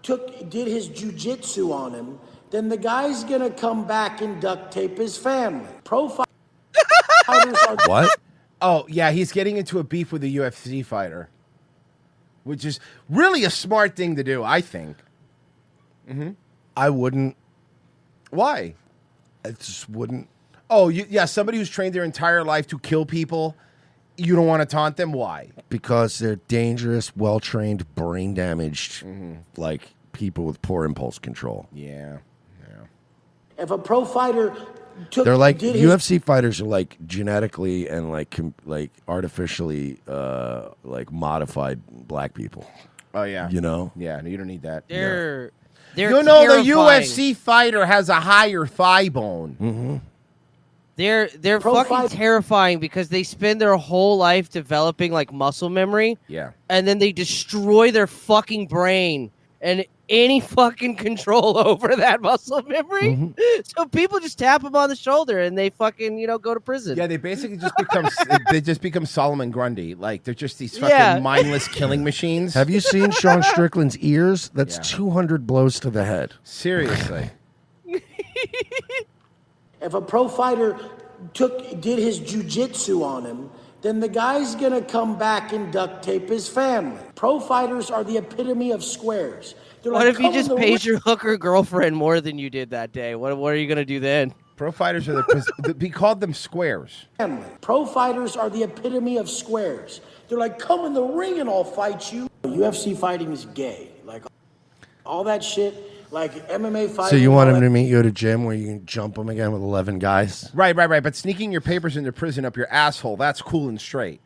did his jujitsu on him, then the guy's gonna come back and duct tape his family. Pro fighters are
What?
Oh, yeah, he's getting into a beef with a UFC fighter, which is really a smart thing to do, I think. Mm-hmm.
I wouldn't.
Why?
I just wouldn't.
Oh, yeah, somebody who's trained their entire life to kill people, you don't want to taunt them? Why?
Because they're dangerous, well-trained, brain-damaged, like people with poor impulse control.
Yeah.
if a pro fighter
They're like
did his
UFC fighters are like genetically and like artificially like modified black people.
Oh yeah.
You know?
Yeah, no, you don't need that.
They're
You know the
terrifying.
UFC fighter has a higher thigh bone.
Mm-hmm.
They're
Pro
fucking terrifying because they spend their whole life developing like muscle memory.
Yeah.
And then they destroy their fucking brain and any fucking control over that muscle memory.
Mm-hmm.
So people just tap them on the shoulder and they fucking, go to prison.
Yeah, they basically just become Solomon Grundy. Like they're just these fucking
Yeah.
mindless killing machines.
Have you seen Sean Strickland's ears? That's
Yeah.
200 blows to the head.
Seriously.
if a pro fighter did his jujitsu on him, then the guy's gonna come back and duct tape his family. Pro fighters are the epitome of squares. They're
What
like,
if he
"Come
just
in the
pays
ring."
your hooker girlfriend more than you did that day? What are you gonna do then?
Pro fighters are we called them squares.
Family. Pro fighters are the epitome of squares. They're like, come in the ring and I'll fight you. UFC fighting is gay. Like all that shit. Like MMA fighting.
So you want
all
him
that-
to meet you at a gym where you can jump him again with 11 guys?
Right. But sneaking your papers into prison up your asshole, that's cool and straight.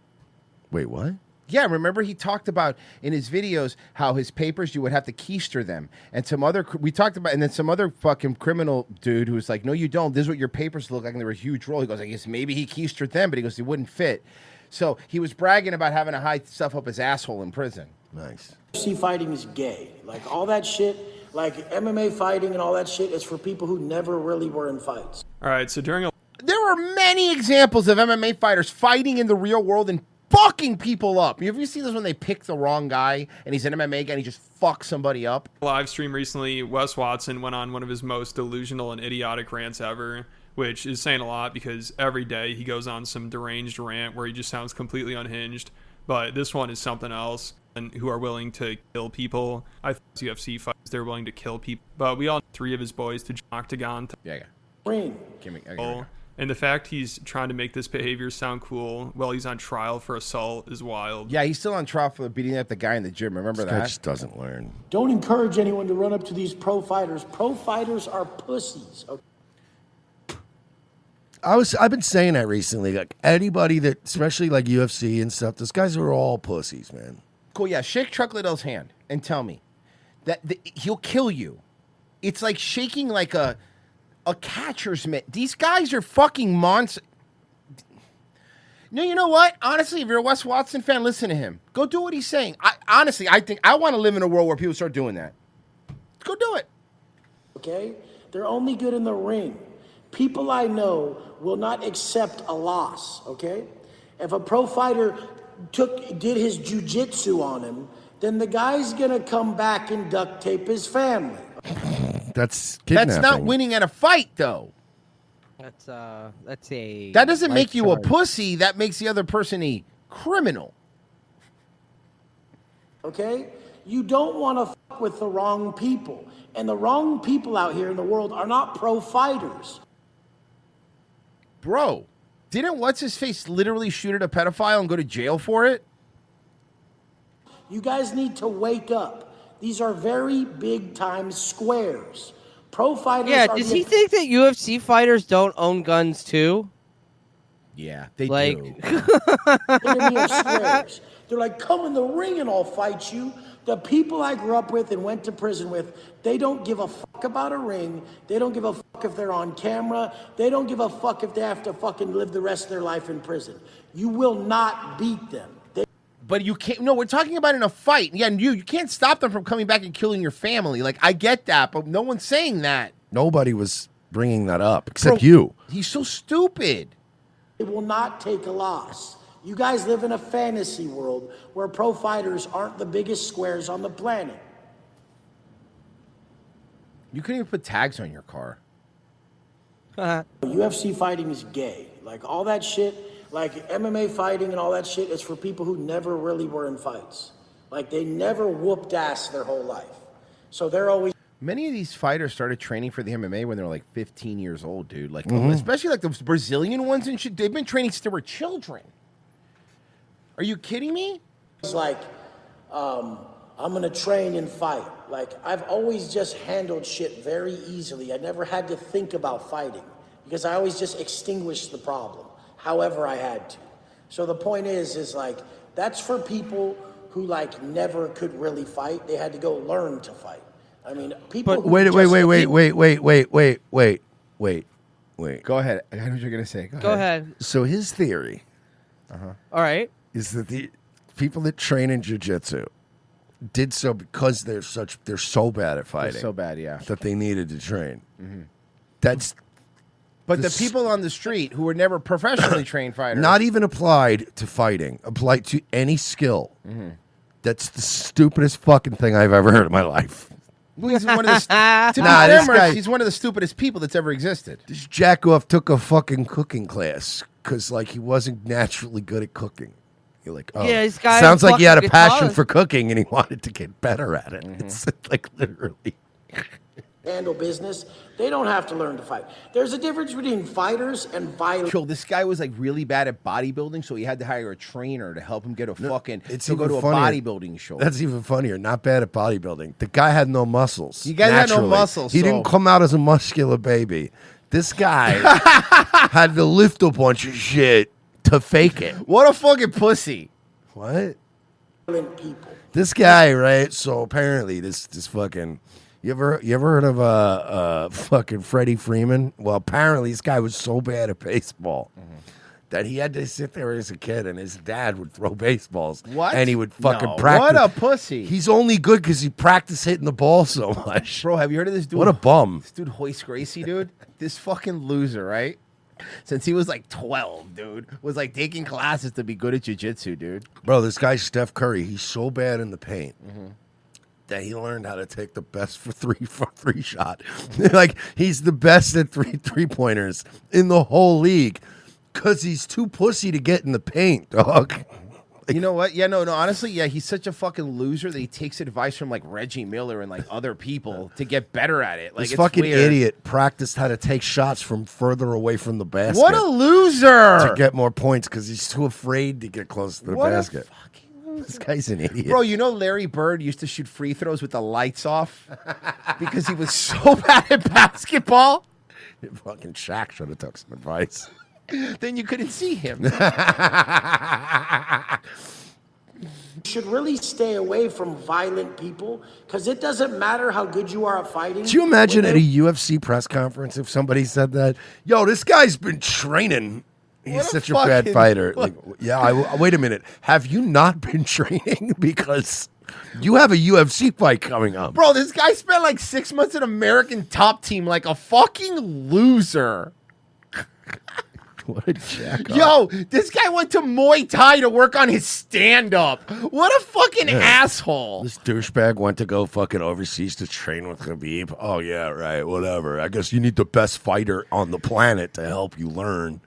Wait, what?
Yeah, remember he talked about in his videos how his papers you would have to keister them, and some other and then some other fucking criminal dude who was like, no, you don't. This is what your papers look like, and they were a huge roll. He goes, I guess maybe he keistered them, but he goes, they wouldn't fit. So he was bragging about having to hide stuff up his asshole in prison.
Nice.
UFC fighting is gay. Like all that shit. Like MMA fighting and all that shit is for people who never really were in fights.
All right, so there
are many examples of MMA fighters fighting in the real world and fucking people up. Have you seen this when they pick the wrong guy and he's an MMA guy and he just fucks somebody up?
live stream recently, Wes Watson went on one of his most delusional and idiotic rants ever, which is saying a lot because every day he goes on some deranged rant where he just sounds completely unhinged. But this one is something else. who are willing to kill people. I think UFC fights, they're willing to kill people. But we all know 3 of his boys to Octagon.
Yeah.
And the fact he's trying to make this behavior sound cool while he's on trial for assault is wild.
Yeah, he's still on trial for beating up the guy in the gym. Remember
This guy
that?
just doesn't learn.
Don't encourage anyone to run up to these pro fighters. Pro fighters are pussies. Okay?
I've been saying that recently. Like anybody that, especially like UFC and stuff, those guys are all pussies, man.
Cool, yeah. Shake Chuck Liddell's hand and tell me that he'll kill you. It's like shaking like a catcher's mitt. These guys are fucking monsters. No, you know what? Honestly, if you're a Wes Watson fan, listen to him. Go do what he's saying. I think I want to live in a world where people start doing that. Go do it.
Okay? They're only good in the ring. People I know will not accept a loss, okay? If a pro fighter did his jujitsu on him, then the guy's gonna come back and duct tape his family.
That's kidnapping.
That's not winning at a fight, though.
That's a.
That doesn't make you a
charge.
pussy. That makes the other person a criminal.
Okay? You don't want to fuck with the wrong people. And the wrong people out here in the world are not pro fighters.
Bro, didn't what's-his-face literally shoot at a pedophile and go to jail for it?
You guys need to wake up. These are very big-time squares. Pro fighters
Yeah,
are...
does he think that UFC fighters don't own guns too?
Yeah, they
like,
do.
They're squares. They're like, come in the ring and I'll fight you. The people I grew up with and went to prison with, they don't give a fuck about a ring. They don't give a fuck if they're on camera. They don't give a fuck if they have to fucking live the rest of their life in prison. You will not beat them.
But you can't. No, we're talking about in a fight. Yeah, and you can't stop them from coming back and killing your family. Like, I get that, but no one's saying that.
Nobody was bringing that up except
Bro,
you.
He's so stupid.
They will not take a loss. You guys live in a fantasy world where pro fighters aren't the biggest squares on the planet.
You couldn't even put tags on your car.
UFC fighting is gay. Like, all that shit, like MMA fighting and all that shit is for people who never really were in fights. Like, they never whooped ass their whole life. So they're always...
Many of these fighters started training for the MMA when they were like 15 years old, dude. Like,
Mhm.
especially like those Brazilian ones and shit. They've been training since they were children. Are you kidding me?
It's like, I'm gonna train and fight. Like, I've always just handled shit very easily. I never had to think about fighting because I always just extinguished the problem, however I had to. So the point is like, that's for people who like never could really fight. They had to go learn to fight. I mean, people.
But
who
wait.
just-
Go ahead. I know what you're gonna say.
Go ahead.
So his theory,
All right,
is that the people that train in jiu-jitsu did so because they're so bad at fighting.
so bad, yeah.
That they needed to train.
Mhm.
That's
But the people on the street who were never professionally trained fighters,
not even applied to fighting, applied to any skill.
Mhm.
That's the stupidest fucking thing I've ever heard in my life.
Well, he's one of the, to be
Nah,
fair,
this guy-
he's one of the stupidest people that's ever existed.
This jackoff took a fucking cooking class because like he wasn't naturally good at cooking. You're like, oh,
Yeah, this guy
sounds like he had a
fucking
passion
guitar.
for cooking and he wanted to get better at it. It's like literally.
handle business, they don't have to learn to fight. There's a difference between fighters and violent.
Chill, this guy was like really bad at bodybuilding, so he had to hire a trainer to help him get a fucking.
It's
to go
even
to a
funnier.
bodybuilding show.
That's even funnier. Not bad at bodybuilding. The guy had no muscles.
You guys had no
naturally.
muscles,
He
so-
didn't come out as a muscular baby. This guy had to lift a bunch of shit to fake it.
What a fucking pussy.
What?
people.
This guy, right? So apparently, this fucking. You ever heard of fucking Freddie Freeman? Well, apparently this guy was so bad at baseball that he had to sit there as a kid, and his dad would throw baseballs.
What?
And he would fucking
No,
practice.
what a pussy.
He's only good because he practiced hitting the ball so much.
Bro, have you heard of this dude?
What a bum.
This dude, Hoist Gracie, dude. This fucking loser, right? Since he was like 12, dude, was like taking classes to be good at jiu-jitsu, dude.
Bro, this guy Steph Curry, he's so bad in the paint that he learned how to take the best for three shot. Like he's the best at three pointers in the whole league because he's too pussy to get in the paint, dog.
You know what? Yeah, no. Honestly, yeah, he's such a fucking loser that he takes advice from like Reggie Miller and like other people to get better at it. Like
This
it's
fucking
weird.
idiot practiced how to take shots from further away from the basket.
What a loser!
To get more points because he's too afraid to get close to the
What a
basket. This guy's an idiot.
Bro, you know Larry Bird used to shoot free throws with the lights off because he was so bad at basketball.
Fucking Shaq should have took some advice.
Then you couldn't see him.
You should really stay away from violent people because it doesn't matter how good you are at fighting.
Could you imagine
When
at a UFC press conference if somebody said that? Yo, this guy's been training. He's
What a
such a bad
fucking-
fighter.
what-
Like, yeah, wait a minute. Have you not been training? Because you have a UFC fight coming up.
Bro, this guy spent like 6 months in American Top Team like a fucking loser.
What a jack.
Yo, this guy went to Muay Thai to work on his stand-up. What a fucking asshole.
This douchebag went to go fucking overseas to train with Khabib. Oh, yeah, right, whatever. I guess you need the best fighter on the planet to help you learn.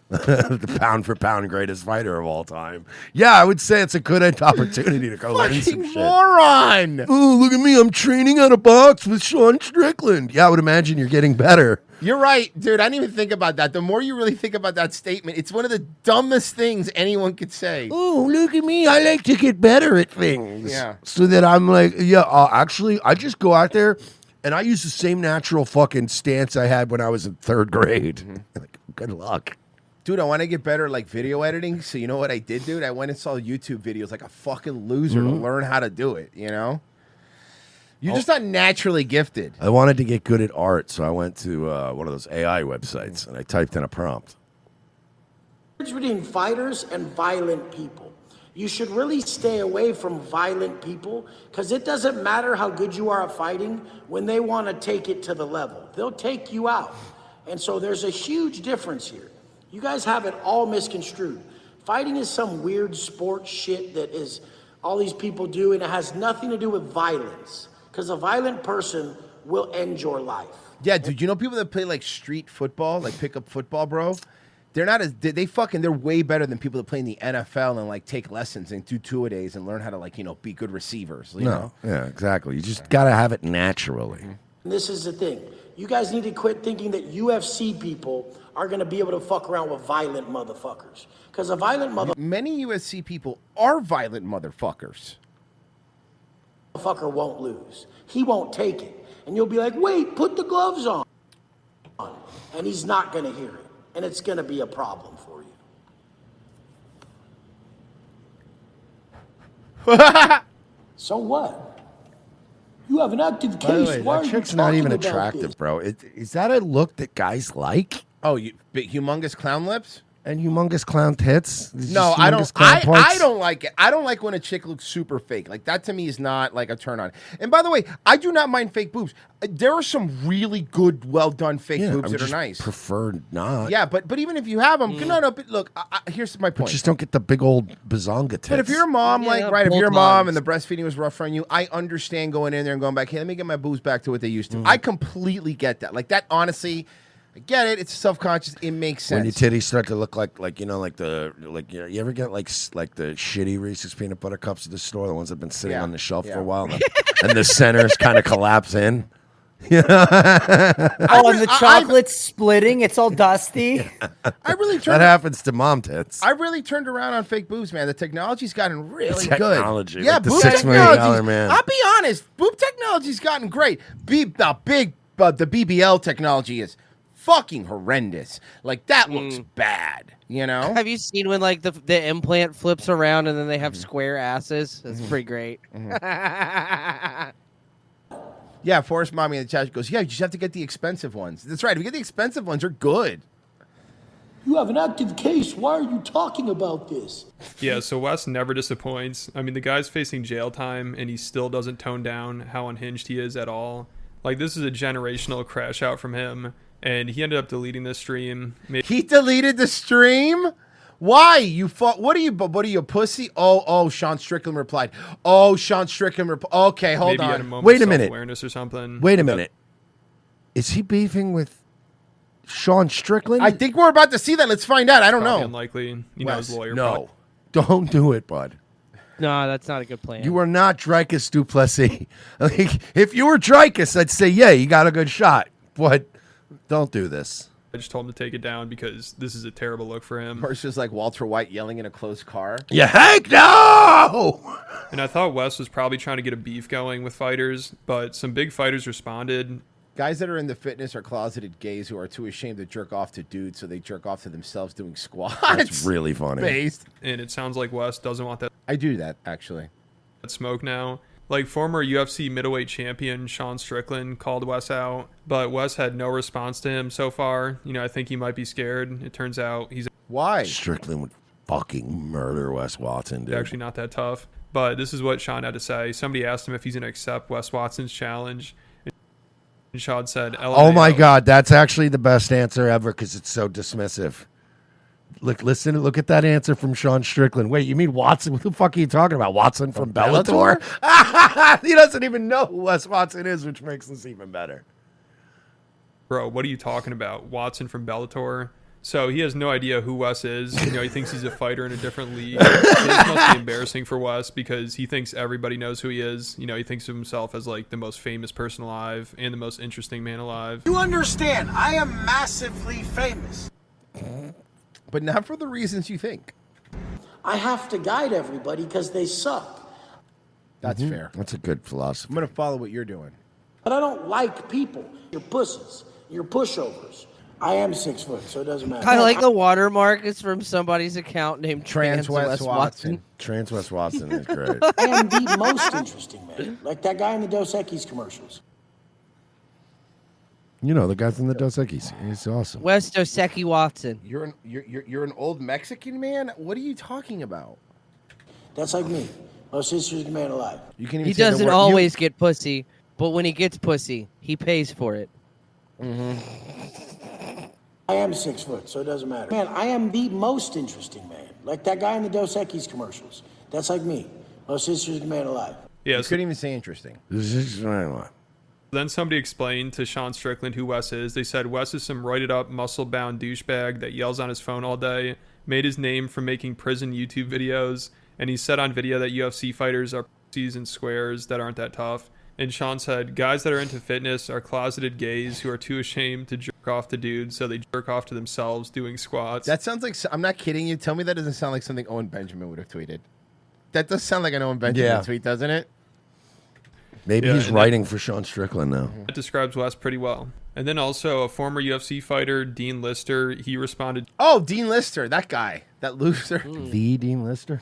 The pound-for-pound greatest fighter of all time. Yeah, I would say it's a good opportunity to go learn some shit.
Moron.
Oh, look at me. I'm training out of box with Sean Strickland. Yeah, I would imagine you're getting better.
You're right, dude. I didn't even think about that. The more you really think about that statement, it's one of the dumbest things anyone could say.
Oh, look at me. I like to get better at things.
Yeah.
So that I'm like, yeah, actually, I just go out there and I use the same natural fucking stance I had when I was in third grade. Like, good luck.
Dude, I want to get better at like video editing. So you know what I did, dude? I went and saw YouTube videos like a fucking loser to learn how to do it, you know? You're just not naturally gifted.
I wanted to get good at art, so I went to one of those AI websites and I typed in a prompt.
between fighters and violent people. You should really stay away from violent people because it doesn't matter how good you are at fighting when they want to take it to the level. They'll take you out. And so there's a huge difference here. You guys have it all misconstrued. Fighting is some weird sport shit that is all these people do, and it has nothing to do with violence because a violent person will end your life.
Yeah, dude, you know people that play like street football, like pickup football, bro? They're not as they're way better than people that play in the NFL and like take lessons and do two-a-days and learn how to like, you know, be good receivers. You know?
Yeah, exactly. You just got to have it naturally.
And this is the thing. You guys need to quit thinking that UFC people are going to be able to fuck around with violent motherfuckers. Because a violent
Many UFC people are violent motherfuckers.
Motherfucker won't lose. He won't take it. And you'll be like, wait, put the gloves on. And he's not going to hear it. And it's going to be a problem for you. So what? You have an active
By the
case.
way,
Why
that
are you
chick's not
talking
even
about
attractive,
this?
bro. Is that a look that guys like?
Oh, you big humongous clown lips?
And humongous clown tits? These
No,
just
I
humongous
don't.
clown parts?
I don't like it. I don't like when a chick looks super fake. Like that to me is not like a turn on. And by the way, I do not mind fake boobs. There are some really good, well done fake
Yeah,
boobs
I
that are
just
nice.
prefer not.
Yeah, but even if you have them, no. But look, here's my
But
point.
just don't get the big old bazonga tits.
But if you're a mom,
Yeah,
like, right, if
bold
you're a mom
moms.
and the breastfeeding was rough on you, I understand going in there and going back, hey, let me get my boobs back to what they used to.
Mm-hmm.
I completely get that. Like, that, honestly, I get it. It's self-conscious. It makes sense.
when your titties start to look like you know, like the you know, you ever get like the shitty Reese's peanut butter cups at the store, the ones that've been sitting
Yeah,
on the shelf
yeah.
for a while, and the centers kind of collapse in. You know?
Oh, and the chocolate's splitting. It's all dusty.
I really
that
turned
happens to mom tits.
I really turned around on fake boobs, man. The technology's gotten really
Technology,
good. Yeah,
like the
boob
$6 million
technology's-
man.
I'll be honest, boob technology's gotten great. The BBL technology is fucking horrendous. Like that looks bad. You know?
Have you seen when like the implant flips around and then they have square asses? That's pretty great.
Yeah, Forrest Mommy in the chat goes, yeah, you just have to get the expensive ones. That's right. If you get the expensive ones, they're good.
You have an active case. Why are you talking about this?
Yeah, so Wes never disappoints. I mean, the guy's facing jail time, and he still doesn't tone down how unhinged he is at all. Like, this is a generational crash out from him, and he ended up deleting this stream.
He deleted the stream? Why? You fought? What are you, pussy? Oh, Sean Strickland replied. Oh, Sean Strickland replied. Okay, hold
Maybe he had a
on.
moment
Wait a
of
minute.
self-awareness or something.
Wait a minute. Is he beefing with Sean Strickland?
I think we're about to see that. Let's find out. I don't
Probably
know.
unlikely. You know his lawyer.
No. Don't do it, bud.
No, that's not a good plan.
You are not Dreykus Duplessis. Like, if you were Dreykus, I'd say, yeah, you got a good shot. But don't do this.
I just told him to take it down because this is a terrible look for him.
Or it's just like Walter White yelling in a closed car.
Yeah, Hank, no!
And I thought Wes was probably trying to get a beef going with fighters, but some big fighters responded.
Guys that are in the fitness are closeted gays who are too ashamed to jerk off to dudes, so they jerk off to themselves doing squats.
That's really funny.
Based.
And it sounds like Wes doesn't want that.
I do that, actually.
That smoke now. Like former UFC middleweight champion Sean Strickland called Wes out, but Wes had no response to him so far. You know, I think he might be scared. It turns out he's...
Why?
Strickland would fucking murder Wes Watson, dude.
Actually not that tough. But this is what Sean had to say. Somebody asked him if he's going to accept Wes Watson's challenge. And Sean said, LMAO.
Oh my God, that's actually the best answer ever because it's so dismissive. Look at that answer from Sean Strickland. Wait, you mean Watson? What the fuck are you talking about? Watson from Bellator? He doesn't even know who Wes Watson is, which makes this even better.
Bro, what are you talking about? Watson from Bellator? So he has no idea who Wes is. You know, he thinks he's a fighter in a different league. So this must be embarrassing for Wes because he thinks everybody knows who he is. You know, he thinks of himself as like the most famous person alive and the most interesting man alive.
You understand, I am massively famous.
But not for the reasons you think.
I have to guide everybody because they suck.
That's fair.
That's a good philosophy.
I'm going to follow what you're doing.
But I don't like people. You're pussies. You're pushovers. I am 6 foot, so it doesn't matter.
I like the watermark is from somebody's account named Trans Wes Watson.
Trans Wes Watson is great.
I am the most interesting man. Like that guy in the Dos Equis commercials.
You know, the guy from the Dos Equis. He's awesome.
Wes Dosecki Watson.
You're an old Mexican man? What are you talking about?
That's like me. Most interesting man alive.
You can even
He
say the
doesn't
word-
always get pussy, but when he gets pussy, he pays for it.
I am 6 foot, so it doesn't matter. Man, I am the most interesting man. Like that guy in the Dos Equis commercials. That's like me. Most interesting man alive.
Yeah,
You couldn't even say interesting.
Then somebody explained to Sean Strickland who Wes is. They said Wes is some roided up, muscle bound douchebag that yells on his phone all day, made his name from making prison YouTube videos, and he said on video that UFC fighters are pussies and squares that aren't that tough. And Sean said, guys that are into fitness are closeted gays who are too ashamed to jerk off to dudes, so they jerk off to themselves doing squats.
That sounds like, I'm not kidding you. Tell me that doesn't sound like something Owen Benjamin would have tweeted. That does sound like an Owen Benjamin tweet, doesn't it?
Maybe
Yeah,
he's
and
writing for Sean Strickland now.
That describes Wes pretty well. And then also a former UFC fighter, Dean Lister, he responded
Oh, Dean Lister, that guy, that loser.
The Dean Lister?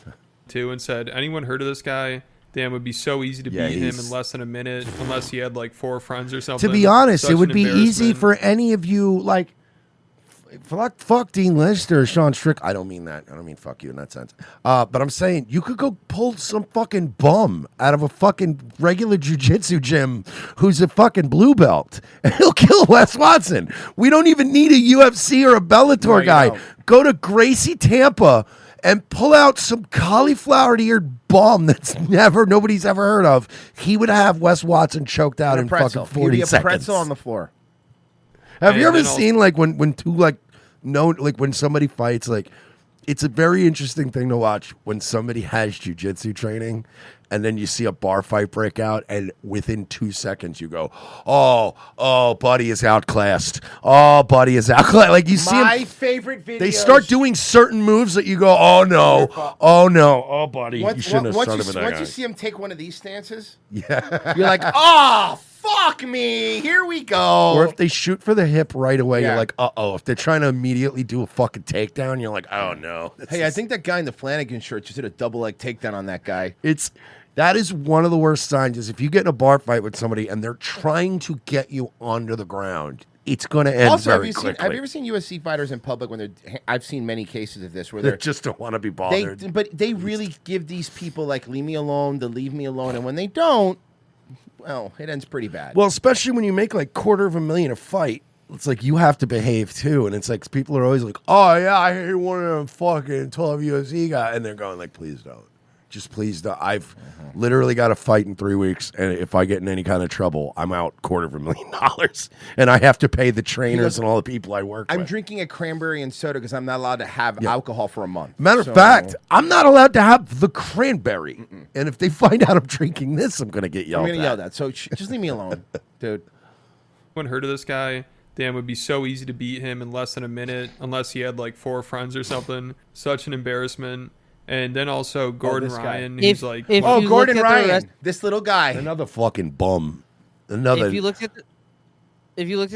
to and said, anyone heard of this guy? Damn, it would be so easy to
Yeah,
beat him
he's-
in less than a minute, unless he had like 4 friends or something.
To be honest,
Such
it would
an
be easy
embarrassment.
for any of you, like, fuck Dean Lister or Sean Strickland. I don't mean that. I don't mean fuck you in that sense. But I'm saying you could go pull some fucking bum out of a fucking regular jiu-jitsu gym who's a fucking blue belt, and he'll kill Wes Watson. We don't even need a UFC or a Bellator
you
guy.
don't.
Go to Gracie, Tampa, and pull out some cauliflower-eared bum that's nobody's ever heard of. He would have Wes Watson choked out in fucking 40
He'd be a
seconds.
pretzel on the floor.
Have you
And
ever
then
seen like when two like when somebody fights, like it's a very interesting thing to watch when somebody has jujitsu training and then you see a bar fight break out and within 2 seconds you go, oh, buddy is outclassed. Oh, buddy is outclassed. Like you see
My
him,
favorite videos.
they start doing certain moves that you go, oh no, buddy, you shouldn't have started with that
Once
guy.
you see him take one of these stances,
Yeah.
you're like, oh, fuck me. Here we go.
Or if they shoot for the hip right away,
Yeah.
you're like, uh-oh. If they're trying to immediately do a fucking takedown, you're like, oh, no.
Hey, I think that guy in the Flanagan shirt just did a double leg takedown on that guy.
That is one of the worst signs is if you get in a bar fight with somebody and they're trying to get you onto the ground, it's going to end
Also,
very quickly.
have you ever seen UFC fighters in public when they're? I've seen many cases of this where
They
they're
just don't want to be bothered.
But they really give these people like leave me alone, to leave me alone, and when they don't, well, it ends pretty bad.
Well, especially when you make like $250,000 a fight, it's like you have to behave too. And it's like people are always like, oh, yeah, I hate one of them fucking 12 UFC guys. And they're going like, please don't. Just please, I've literally got a fight in 3 weeks, and if I get in any kind of trouble, I'm out $250,000, and I have to pay the trainers and all the people I work
I'm
with.
drinking a cranberry and soda because I'm not allowed to have alcohol for a month.
Matter of fact, I'm not allowed to have the cranberry, and if they find out I'm drinking this, I'm going to get yelled
I'm
at.
going to yell at. So just leave me alone, dude.
When heard of this guy, damn, it would be so easy to beat him in less than a minute unless he had like 4 friends or something. Such an embarrassment. And then also Gordon Ryan, who's like,
Gordon Ryan, this little guy,
another fucking bum. Another.
If you looked at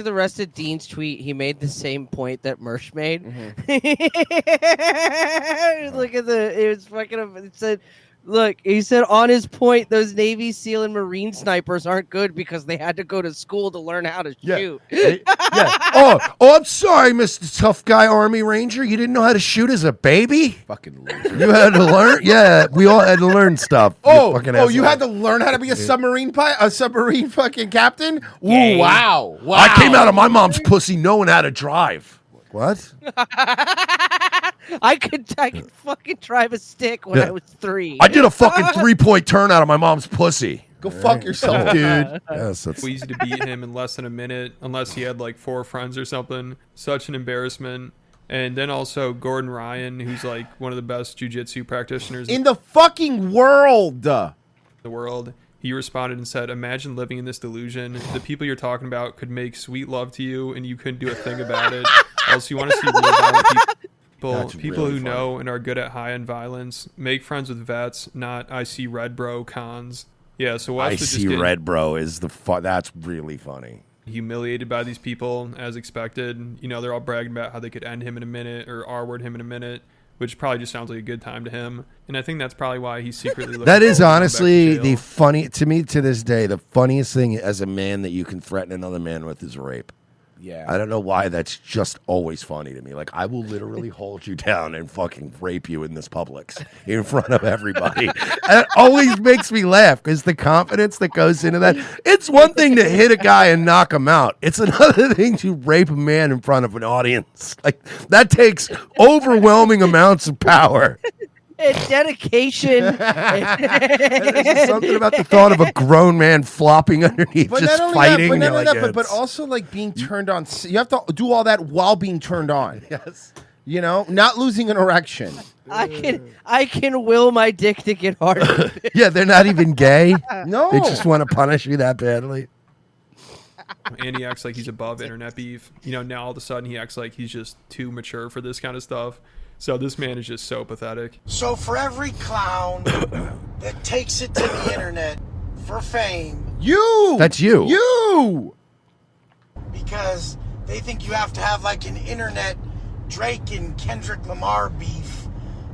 the rest of Dean's tweet, he made the same point that Mersh made. Look at it was fucking. It said, "Look," he said on his point, those Navy SEAL and Marine snipers aren't good because they had to go to school to learn how to shoot.
Oh, I'm sorry, Mr. Tough Guy Army Ranger. You didn't know how to shoot as a baby?
Fucking loser.
You had to learn? Yeah, we all had to learn stuff.
You had to learn how to be a submarine fucking captain? Ooh, wow.
I came out of my mom's pussy knowing how to drive. What?
I could fucking drive a stick when I was 3.
I did a fucking 3-point turn out of my mom's pussy.
Go fuck yourself, dude.
Yes, that's
easy to beat him in less than a minute unless he had like 4 friends or something. Such an embarrassment. And then also Gordon Ryan, who's like one of the best jiu-jitsu practitioners
in the fucking world.
He responded and said, "Imagine living in this delusion. The people you're talking about could make sweet love to you and you couldn't do a thing about it. Also, you want to see real violent people
really
who know and are good at high-end violence. Make friends with vets, not I see red bro cons." Yeah, so Wes
I
was just
see
getting
red, bro. Is that's really funny.
humiliated by these people as expected. You know, they're all bragging about how they could end him in a minute or R-word him in a minute, which probably just sounds like a good time to him. And I think that's probably why he's secretly looking
That is
forward to going back
honestly
to
the
jail.
funny to me to this day. The funniest thing as a man that you can threaten another man with is rape.
Yeah.
I don't know why that's just always funny to me. Like, I will literally hold you down and fucking rape you in this Publix in front of everybody. And it always makes me laugh because the confidence that goes into that. It's one thing to hit a guy and knock him out. It's another thing to rape a man in front of an audience. Like, that takes overwhelming amounts of power.
It's dedication.
There's just something about the thought of a grown man flopping underneath,
But
just
not only
fighting.
that,
You're like,
but also like being turned on. You have to do all that while being turned on.
Yes.
You know, not losing an erection.
I can will my dick to get harder.
Yeah, they're not even gay.
No.
They just want to punish you that badly.
And he acts like he's above internet beef. You know, now all of a sudden he acts like he's just too mature for this kind of stuff. So this man is just so pathetic.
So for every clown that takes it to the internet for fame,
That's you.
You.
because they think you have to have like an internet Drake and Kendrick Lamar beef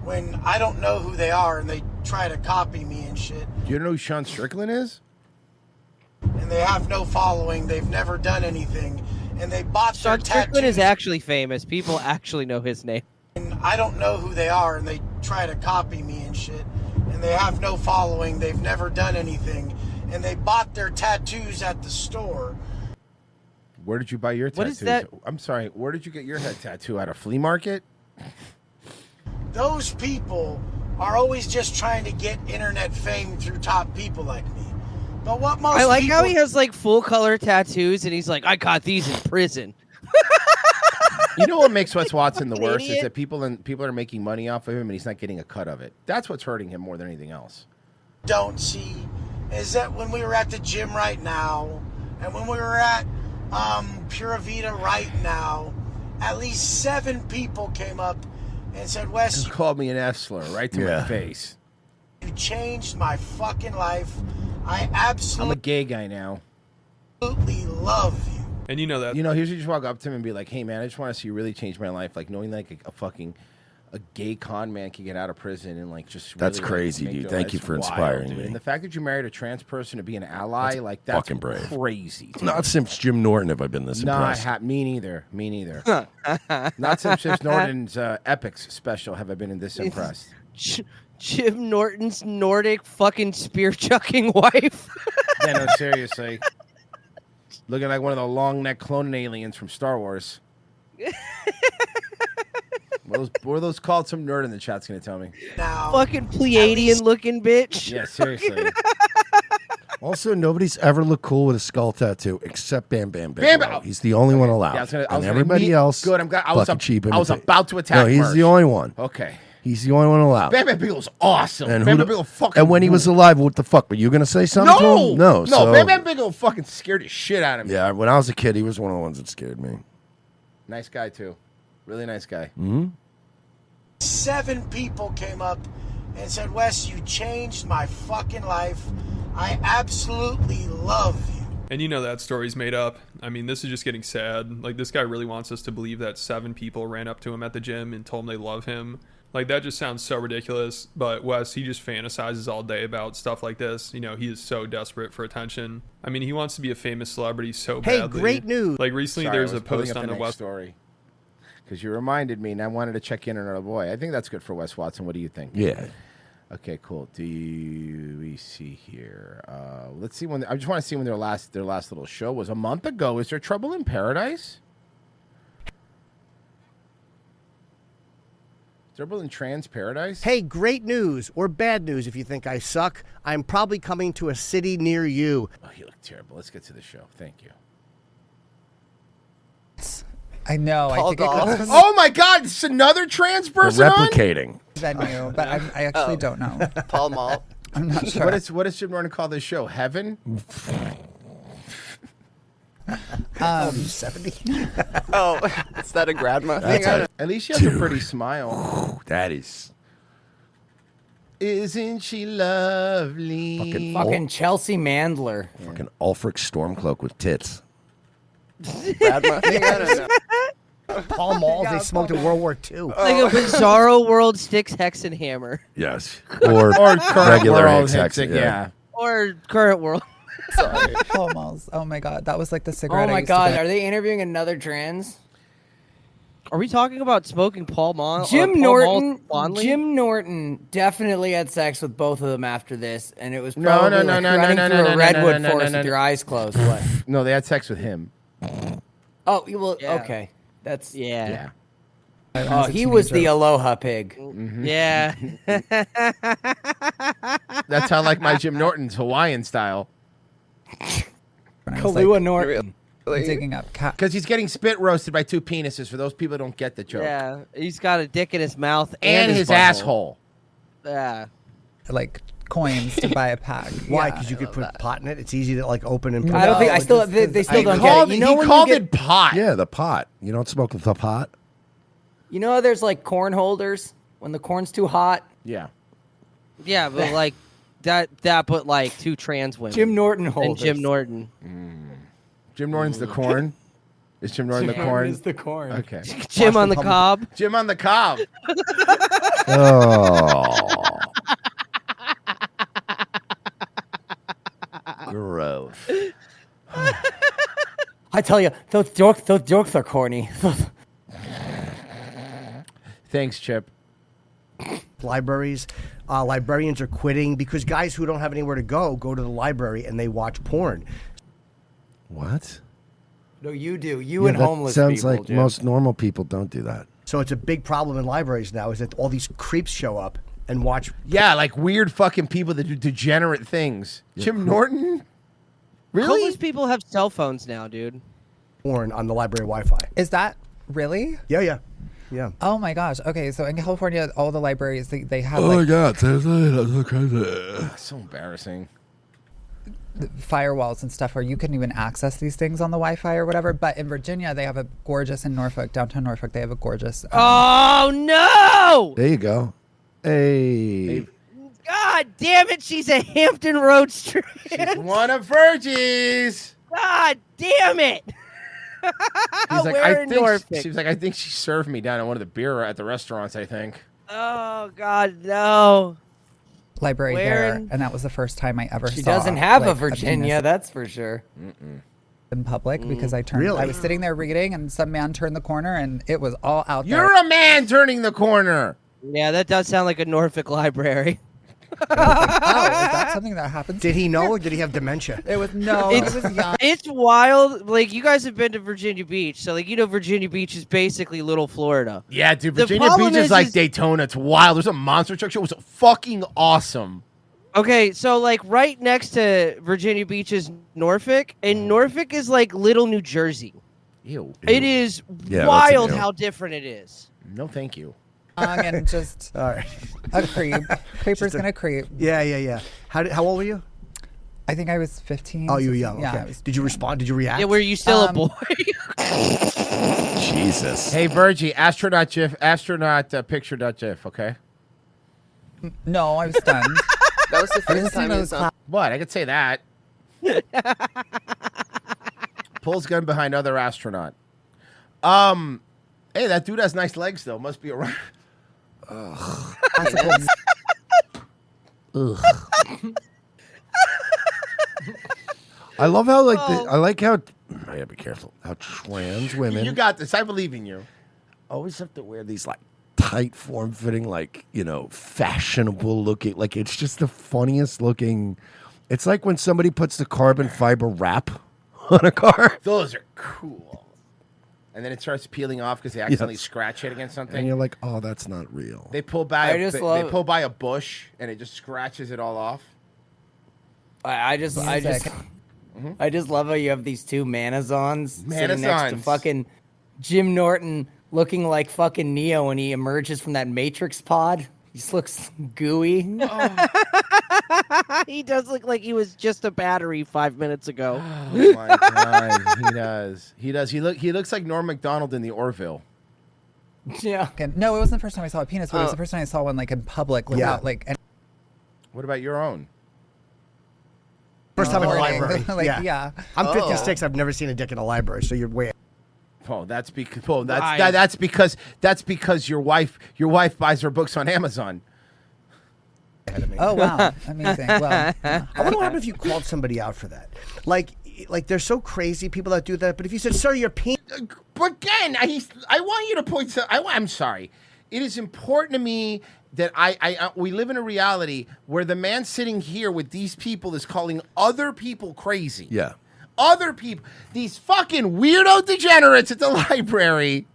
when I don't know who they are and they try to copy me and shit.
Do you know who Sean Strickland is?
And they have no following. They've never done anything. And they bought their
Strickland is
tattoos.
actually famous. People actually know his name.
And I don't know who they are and they try to copy me and shit. And they have no following. They've never done anything. And they bought their tattoos at the store.
Where did you buy your
What
tattoos?
is that?
I'm sorry. Where did you get your head tattoo? At a flea market?
Those people are always just trying to get internet fame through top people like me. But what most
I like
people...
how he has like full color tattoos and he's like, I got these in prison.
You know what makes Wes Watson the
An
worst is
idiot.
that people are making money off of him and he's not getting a cut of it. That's what's hurting him more than anything else.
don't see is that when we were at the gym right now and when we were at Pura Vida right now, at least 7 people came up and said, Wes,
He called me an F slur right to my face.
you changed my fucking life. I
I'm a
absolutely
gay guy now.
love you.
And you know that.
You know, here's you just walk up to him and be like, hey, man, I just want to see you really change my life. Like, knowing like a gay con man can get out of prison and like just
That's
really,
crazy,
like, make
dude.
their
Thank you
lives
for
wild,
inspiring
dude.
me.
And the fact that you married a trans person to be an ally, that's
fucking brave.
crazy. dude.
Not since Jim Norton have I been this impressed.
Me neither. Me neither. Not since Jim Norton's Epics special have I been this impressed.
Jim Norton's Nordic fucking spear chucking wife.
Yeah, no, seriously. Looking like one of the long neck cloning aliens from Star Wars. What are those called? Some nerd in the chat's gonna tell me.
Fucking Pleiadian looking bitch.
Yeah, seriously.
Also, nobody's ever looked cool with a skull tattoo except Bam Bam Bigelow. He's the only one allowed.
Yeah, I was
and
gonna
everybody
meet-
else,
Good. I'm glad. I was
fucking cheap
about to attack.
No, he's
Merch.
the only one.
Okay.
He's the only one allowed.
Bam Bam Bigelow's awesome.
And,
Bam
who
Bam
the-
Bigelow fucking.
and when he was alive, what the fuck? Were you gonna say something to him? No.
No.
So,
Bam Bam Bigelow fucking scared the shit out of me.
yeah, when I was a kid, he was one of the ones that scared me.
Nice guy too. Really nice guy.
Mm-hmm.
7 people came up and said, Wes, you changed my fucking life. I absolutely love you.
And you know that story's made up. I mean, this is just getting sad. Like, this guy really wants us to believe that 7 people ran up to him at the gym and told him they love him. Like, that just sounds so ridiculous. But Wes, he just fantasizes all day about stuff like this. You know, he is so desperate for attention. I mean, he wants to be a famous celebrity so
Hey,
badly.
great news.
Like, recently
Sorry,
there's
I was
a
pulling
post
up
on the
next
West
story because you reminded me, and I wanted to check in on our boy. I think that's good for Wes Watson. What do you think?
Yeah.
Okay, cool. Do we see here? Let's see when I just want to see when their last little show was a month ago. Is there Trouble in Paradise? Trouble in Trans Paradise?
Hey, great news or bad news if you think I suck. I'm probably coming to a city near you.
Oh, you look terrible. Let's get to the show. Thank you.
I know. I think it goes
Oh my God! It's another trans person
replicating.
venue, but I actually don't know.
Paul Mall.
I'm not sure.
What does Jim Norton call this show? Heaven?
70. Oh, is that a grandma
That's
thing?
a-
At least she has a pretty smile.
That is
Isn't she lovely?
Fucking Chelsea Mandler.
fucking Ulfric Stormcloak with tits.
Grandma thing? I don't know. Paul Malls, they smoked in World War II.
Like a Bizarro World Styx Hexenhammer.
Yes. Or
current
regular
world
Hex.
Hex, yeah.
Or current world.
Sorry. Paul Malls. Oh my God, that was like the cigarette.
Oh
I
my
used to
God,
buy.
are they interviewing another trans?
Are we talking about smoking Paul Mall?
Jim
Paul
Norton.
Mall fondly?
Jim Norton definitely had sex with both of them after this, and it was
No,
probably
no, no,
like
no,
running
no,
through
no,
a
no,
redwood
no, no,
forest
no,
with
no.
your eyes closed. What?
No, they had sex with him.
Oh, well,
Yeah.
okay. That's
Yeah.
Oh, he was the aloha pig.
Yeah.
That's how I like my Jim Norton's Hawaiian style.
When I was,
Kahlua
like,
Norton.
digging up cat.
Because he's getting spit roasted by 2 penises. For those people who don't get the joke.
Yeah. He's got a dick in his mouth
And his
butthole.
asshole.
Yeah.
Like coins to buy a pack.
Why?
Yeah.
Because you could put pot in it. It's easy to like open and put
I don't think. I
like,
still.
just-
They still
He
don't
called,
get it. You know
he
when
called
you get,
it pot.
Yeah, the pot. You don't smoke the pot?
You know how there's like corn holders when the corn's too hot.
Yeah.
Yeah, but like that but like 2 trans women.
Jim Norton
And
holders.
Jim Norton.
Jim Norton's the corn. Is Jim Norton the corn?
is the corn.
Okay.
Jim on the cob.
Jim on the cob.
Oh. Gross.
I tell you, those jokes are corny.
Thanks, Chip.
libraries. Librarians are quitting because guys who don't have anywhere to go to the library and they watch porn.
What?
No, you do. You and
that
homeless
sounds
people.
like
Jim.
most normal people don't do that.
So it's a big problem in libraries now is that all these creeps show up and watch.
Yeah, like weird fucking people that do degenerate things. Jim Norton? Really?
Homeless people have cell phones now, dude.
Porn on the library Wi-Fi.
Is that really?
Yeah.
Oh my gosh. Okay, so in California, all the libraries they have
Oh
like
my God, seriously? That's so crazy.
So embarrassing.
firewalls and stuff where you couldn't even access these things on the Wi-Fi or whatever. But in Virginia, they have a gorgeous in Norfolk, downtown Norfolk. They have a gorgeous.
Oh no!
There you go. Hey.
God damn it! She's a Hampton Roads trans.
She's one of Virgie's.
God damn it!
He's like,
Where
I
in
think
Norfolk?
she was like, I think she served me down at one of the beer at the restaurants. I think.
Oh God, no!
library
Where
there,
in-
and that was the first time I ever
She
saw.
doesn't have
like,
a Virginia,
penis
that's for sure.
in public because I turned.
Really?
I was sitting there reading, and some man turned the corner, and it was all out there.
You're a man turning the corner.
Yeah, that does sound like a Norfolk library.
Oh, is that something that happens?
Did he know, or did he have dementia?
It was no.
It's,
It was young.
it's wild. Like, you guys have been to Virginia Beach, so like, Virginia Beach is basically little Florida.
Yeah, dude,
The
Virginia
problem
Beach is like
is-
Daytona. It's wild. There's a monster truck show. It was fucking awesome.
Okay, so like right next to Virginia Beach is Norfolk, and Norfolk is like little New Jersey.
Ew.
It is
Yeah,
wild
that's an ew.
how different it is.
No, thank you.
And just
All right.
a creep. Creeper's gonna creep.
Yeah. How old were you?
I think I was 15.
Oh, you were young.
Yeah.
Okay.
I was-
Did you respond? Did you react?
Yeah, were you still a boy?
Jesus.
Hey, Virgie, astronaut GIF, picture.gif, okay?
No, I was stunned.
That was the
I didn't
first
see
time he
those
was on.
What? I could say that. Pulls gun behind other astronaut. Hey, that dude has nice legs, though. Must be around.
Ugh. I love how I like how I gotta be careful how trans women
You got this. I believe in you.
always have to wear these like tight form fitting, like, fashionable looking, like it's just the funniest looking. It's like when somebody puts the carbon fiber wrap on a car.
Those are cool. And then it starts peeling off because they accidentally scratch it against something.
And you're like, oh, that's not real.
They pull by.
I
They pull by a bush and it just scratches it all off.
I just love how you have these two Manazons sitting next to
Manazons.
fucking Jim Norton looking like fucking Neo when he emerges from that Matrix pod. He just looks gooey. He does look like he was just a battery 5 minutes ago.
Oh my god, he does. He does. He looks like Norm Macdonald in the Orville.
Yeah.
No, it wasn't the first time I saw a penis, but it was the first time I saw one like in public without like.
What about your own?
First time in the
Morning.
library.
Like, yeah.
I'm
Oh.
56. I've never seen a dick in a library, so you're way.
Oh, that's because
Right.
that's because your wife buys her books on Amazon.
Oh wow, amazing. Well,
I wonder what happened if you called somebody out for that. Like they're so crazy, people that do that. But if you said, "Sir, your penis,"
But again, I want you to point to. I'm sorry. It is important to me that we live in a reality where the man sitting here with these people is calling other people crazy.
Yeah.
Other people, these fucking weirdo degenerates at the library.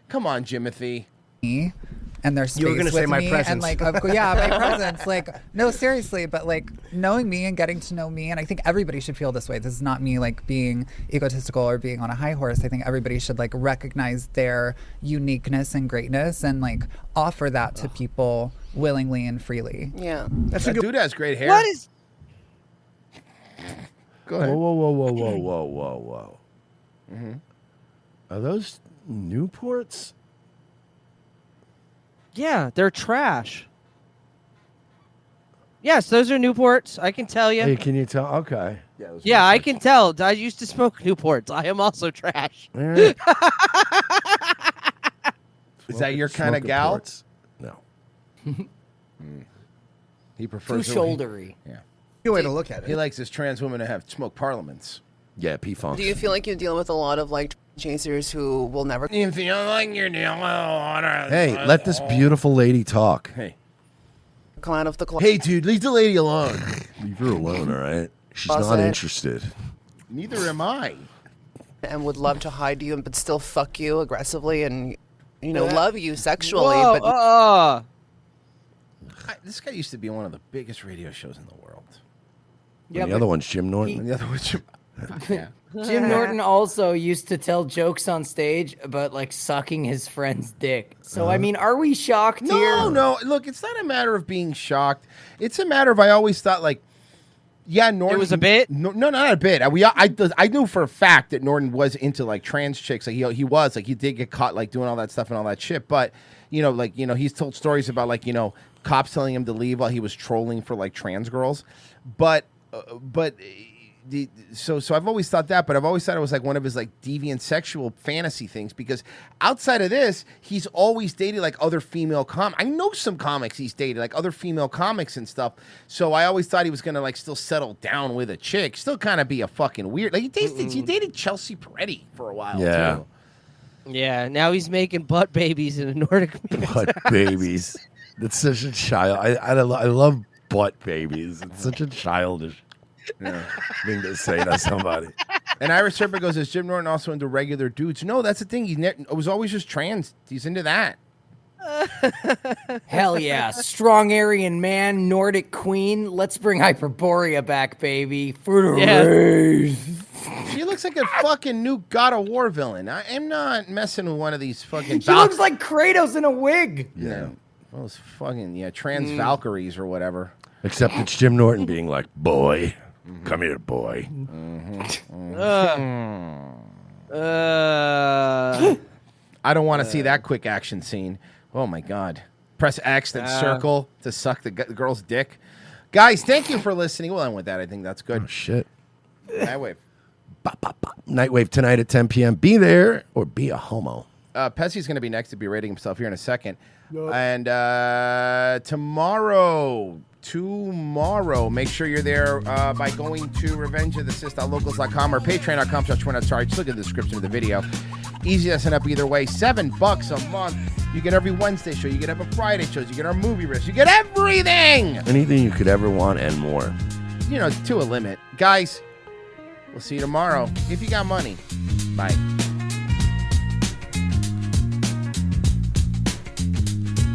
Come on, Jimothy.
and their space
You were gonna
with
say my
me,
presence.
and like, my presence. Like, no, seriously, but like knowing me and getting to know me, and I think everybody should feel this way. This is not me like being egotistical or being on a high horse. I think everybody should like recognize their uniqueness and greatness, and like offer that to people willingly and freely.
Yeah,
That dude has great hair.
What is?
Go ahead.
Whoa.
Mm-hmm.
Are those Newports?
Yeah, they're trash. Yes, those are Newports. I can tell you.
Hey, can you tell? Okay.
Yeah, I can tell. I used to smoke Newports. I am also trash.
Right.
Is that your kind of
Smoking
gal?
ports. No.
He prefers
Too shouldery.
Yeah.
Good way to look at it.
He likes his trans women to have smoke parliaments.
Yeah, P-Funk.
Do you feel like you're dealing with a lot of like chasers who will never?
You feel like you're dealing with a lot of.
Hey, let this beautiful lady talk.
Hey.
Come out of the closet.
Hey, dude, leave the lady alone.
Leave her alone, all right? She's
Closet.
not interested.
Neither am I.
And would love to hide you, but still fuck you aggressively and love you sexually.
Whoa,
but
This guy used to be on one of the biggest radio shows in the world.
And the other one's Jim Norton.
And the other one's Jim. Yeah.
Jim Norton also used to tell jokes on stage about like sucking his friend's dick. So I mean, are we shocked here?
No. Look, it's not a matter of being shocked. It's a matter of I always thought like, yeah, Norton.
It was a bit?
No, not a bit. I knew for a fact that Norton was into like trans chicks. Like he was like he did get caught like doing all that stuff and all that shit. But he's told stories about like cops telling him to leave while he was trolling for like trans girls. So I've always thought that, but I've always thought it was like one of his like deviant sexual fantasy things because outside of this, he's always dated like other female I know some comics he's dated like other female comics and stuff. So I always thought he was gonna like still settle down with a chick, still kind of be a fucking weird. Like he dated Chelsea Peretti for a while.
Yeah.
Too.
Yeah, now he's making butt babies in a Nordic.
Butt babies. That's such a child. I love butt babies. It's such a childish thing to say to somebody.
And Irish Serpent goes, is Jim Norton also into regular dudes? No, that's the thing. He was always just trans. He's into that.
Hell yeah. Strong Aryan man, Nordic queen. Let's bring Hyperborea back, baby. For the race.
She looks like a fucking new God of War villain. I am not messing with one of these fucking...
She looks like Kratos in a wig.
Yeah. Those fucking, trans Valkyries or whatever.
Except it's Jim Norton being like, boy, come here, boy.
I don't want to see that quick action scene. Oh, my God. Press X, then circle to suck the girl's dick. Guys, thank you for listening. We'll end with that. I think that's good.
Oh, shit.
Nightwave.
Nightwave tonight at 10 p.m. Be there or be a homo.
Pessy's going to be next to be rating himself here in a second. And tomorrow, make sure you're there by going to revengeofthesist.locals.com or patreon.com/twin-charge. Just look at the description of the video. Easy to sign up either way. $7 a month. You get every Wednesday show. You get every Friday shows. You get our movie riffs. You get everything.
Anything you could ever want and more.
To a limit. Guys, we'll see you tomorrow. If you got money. Bye.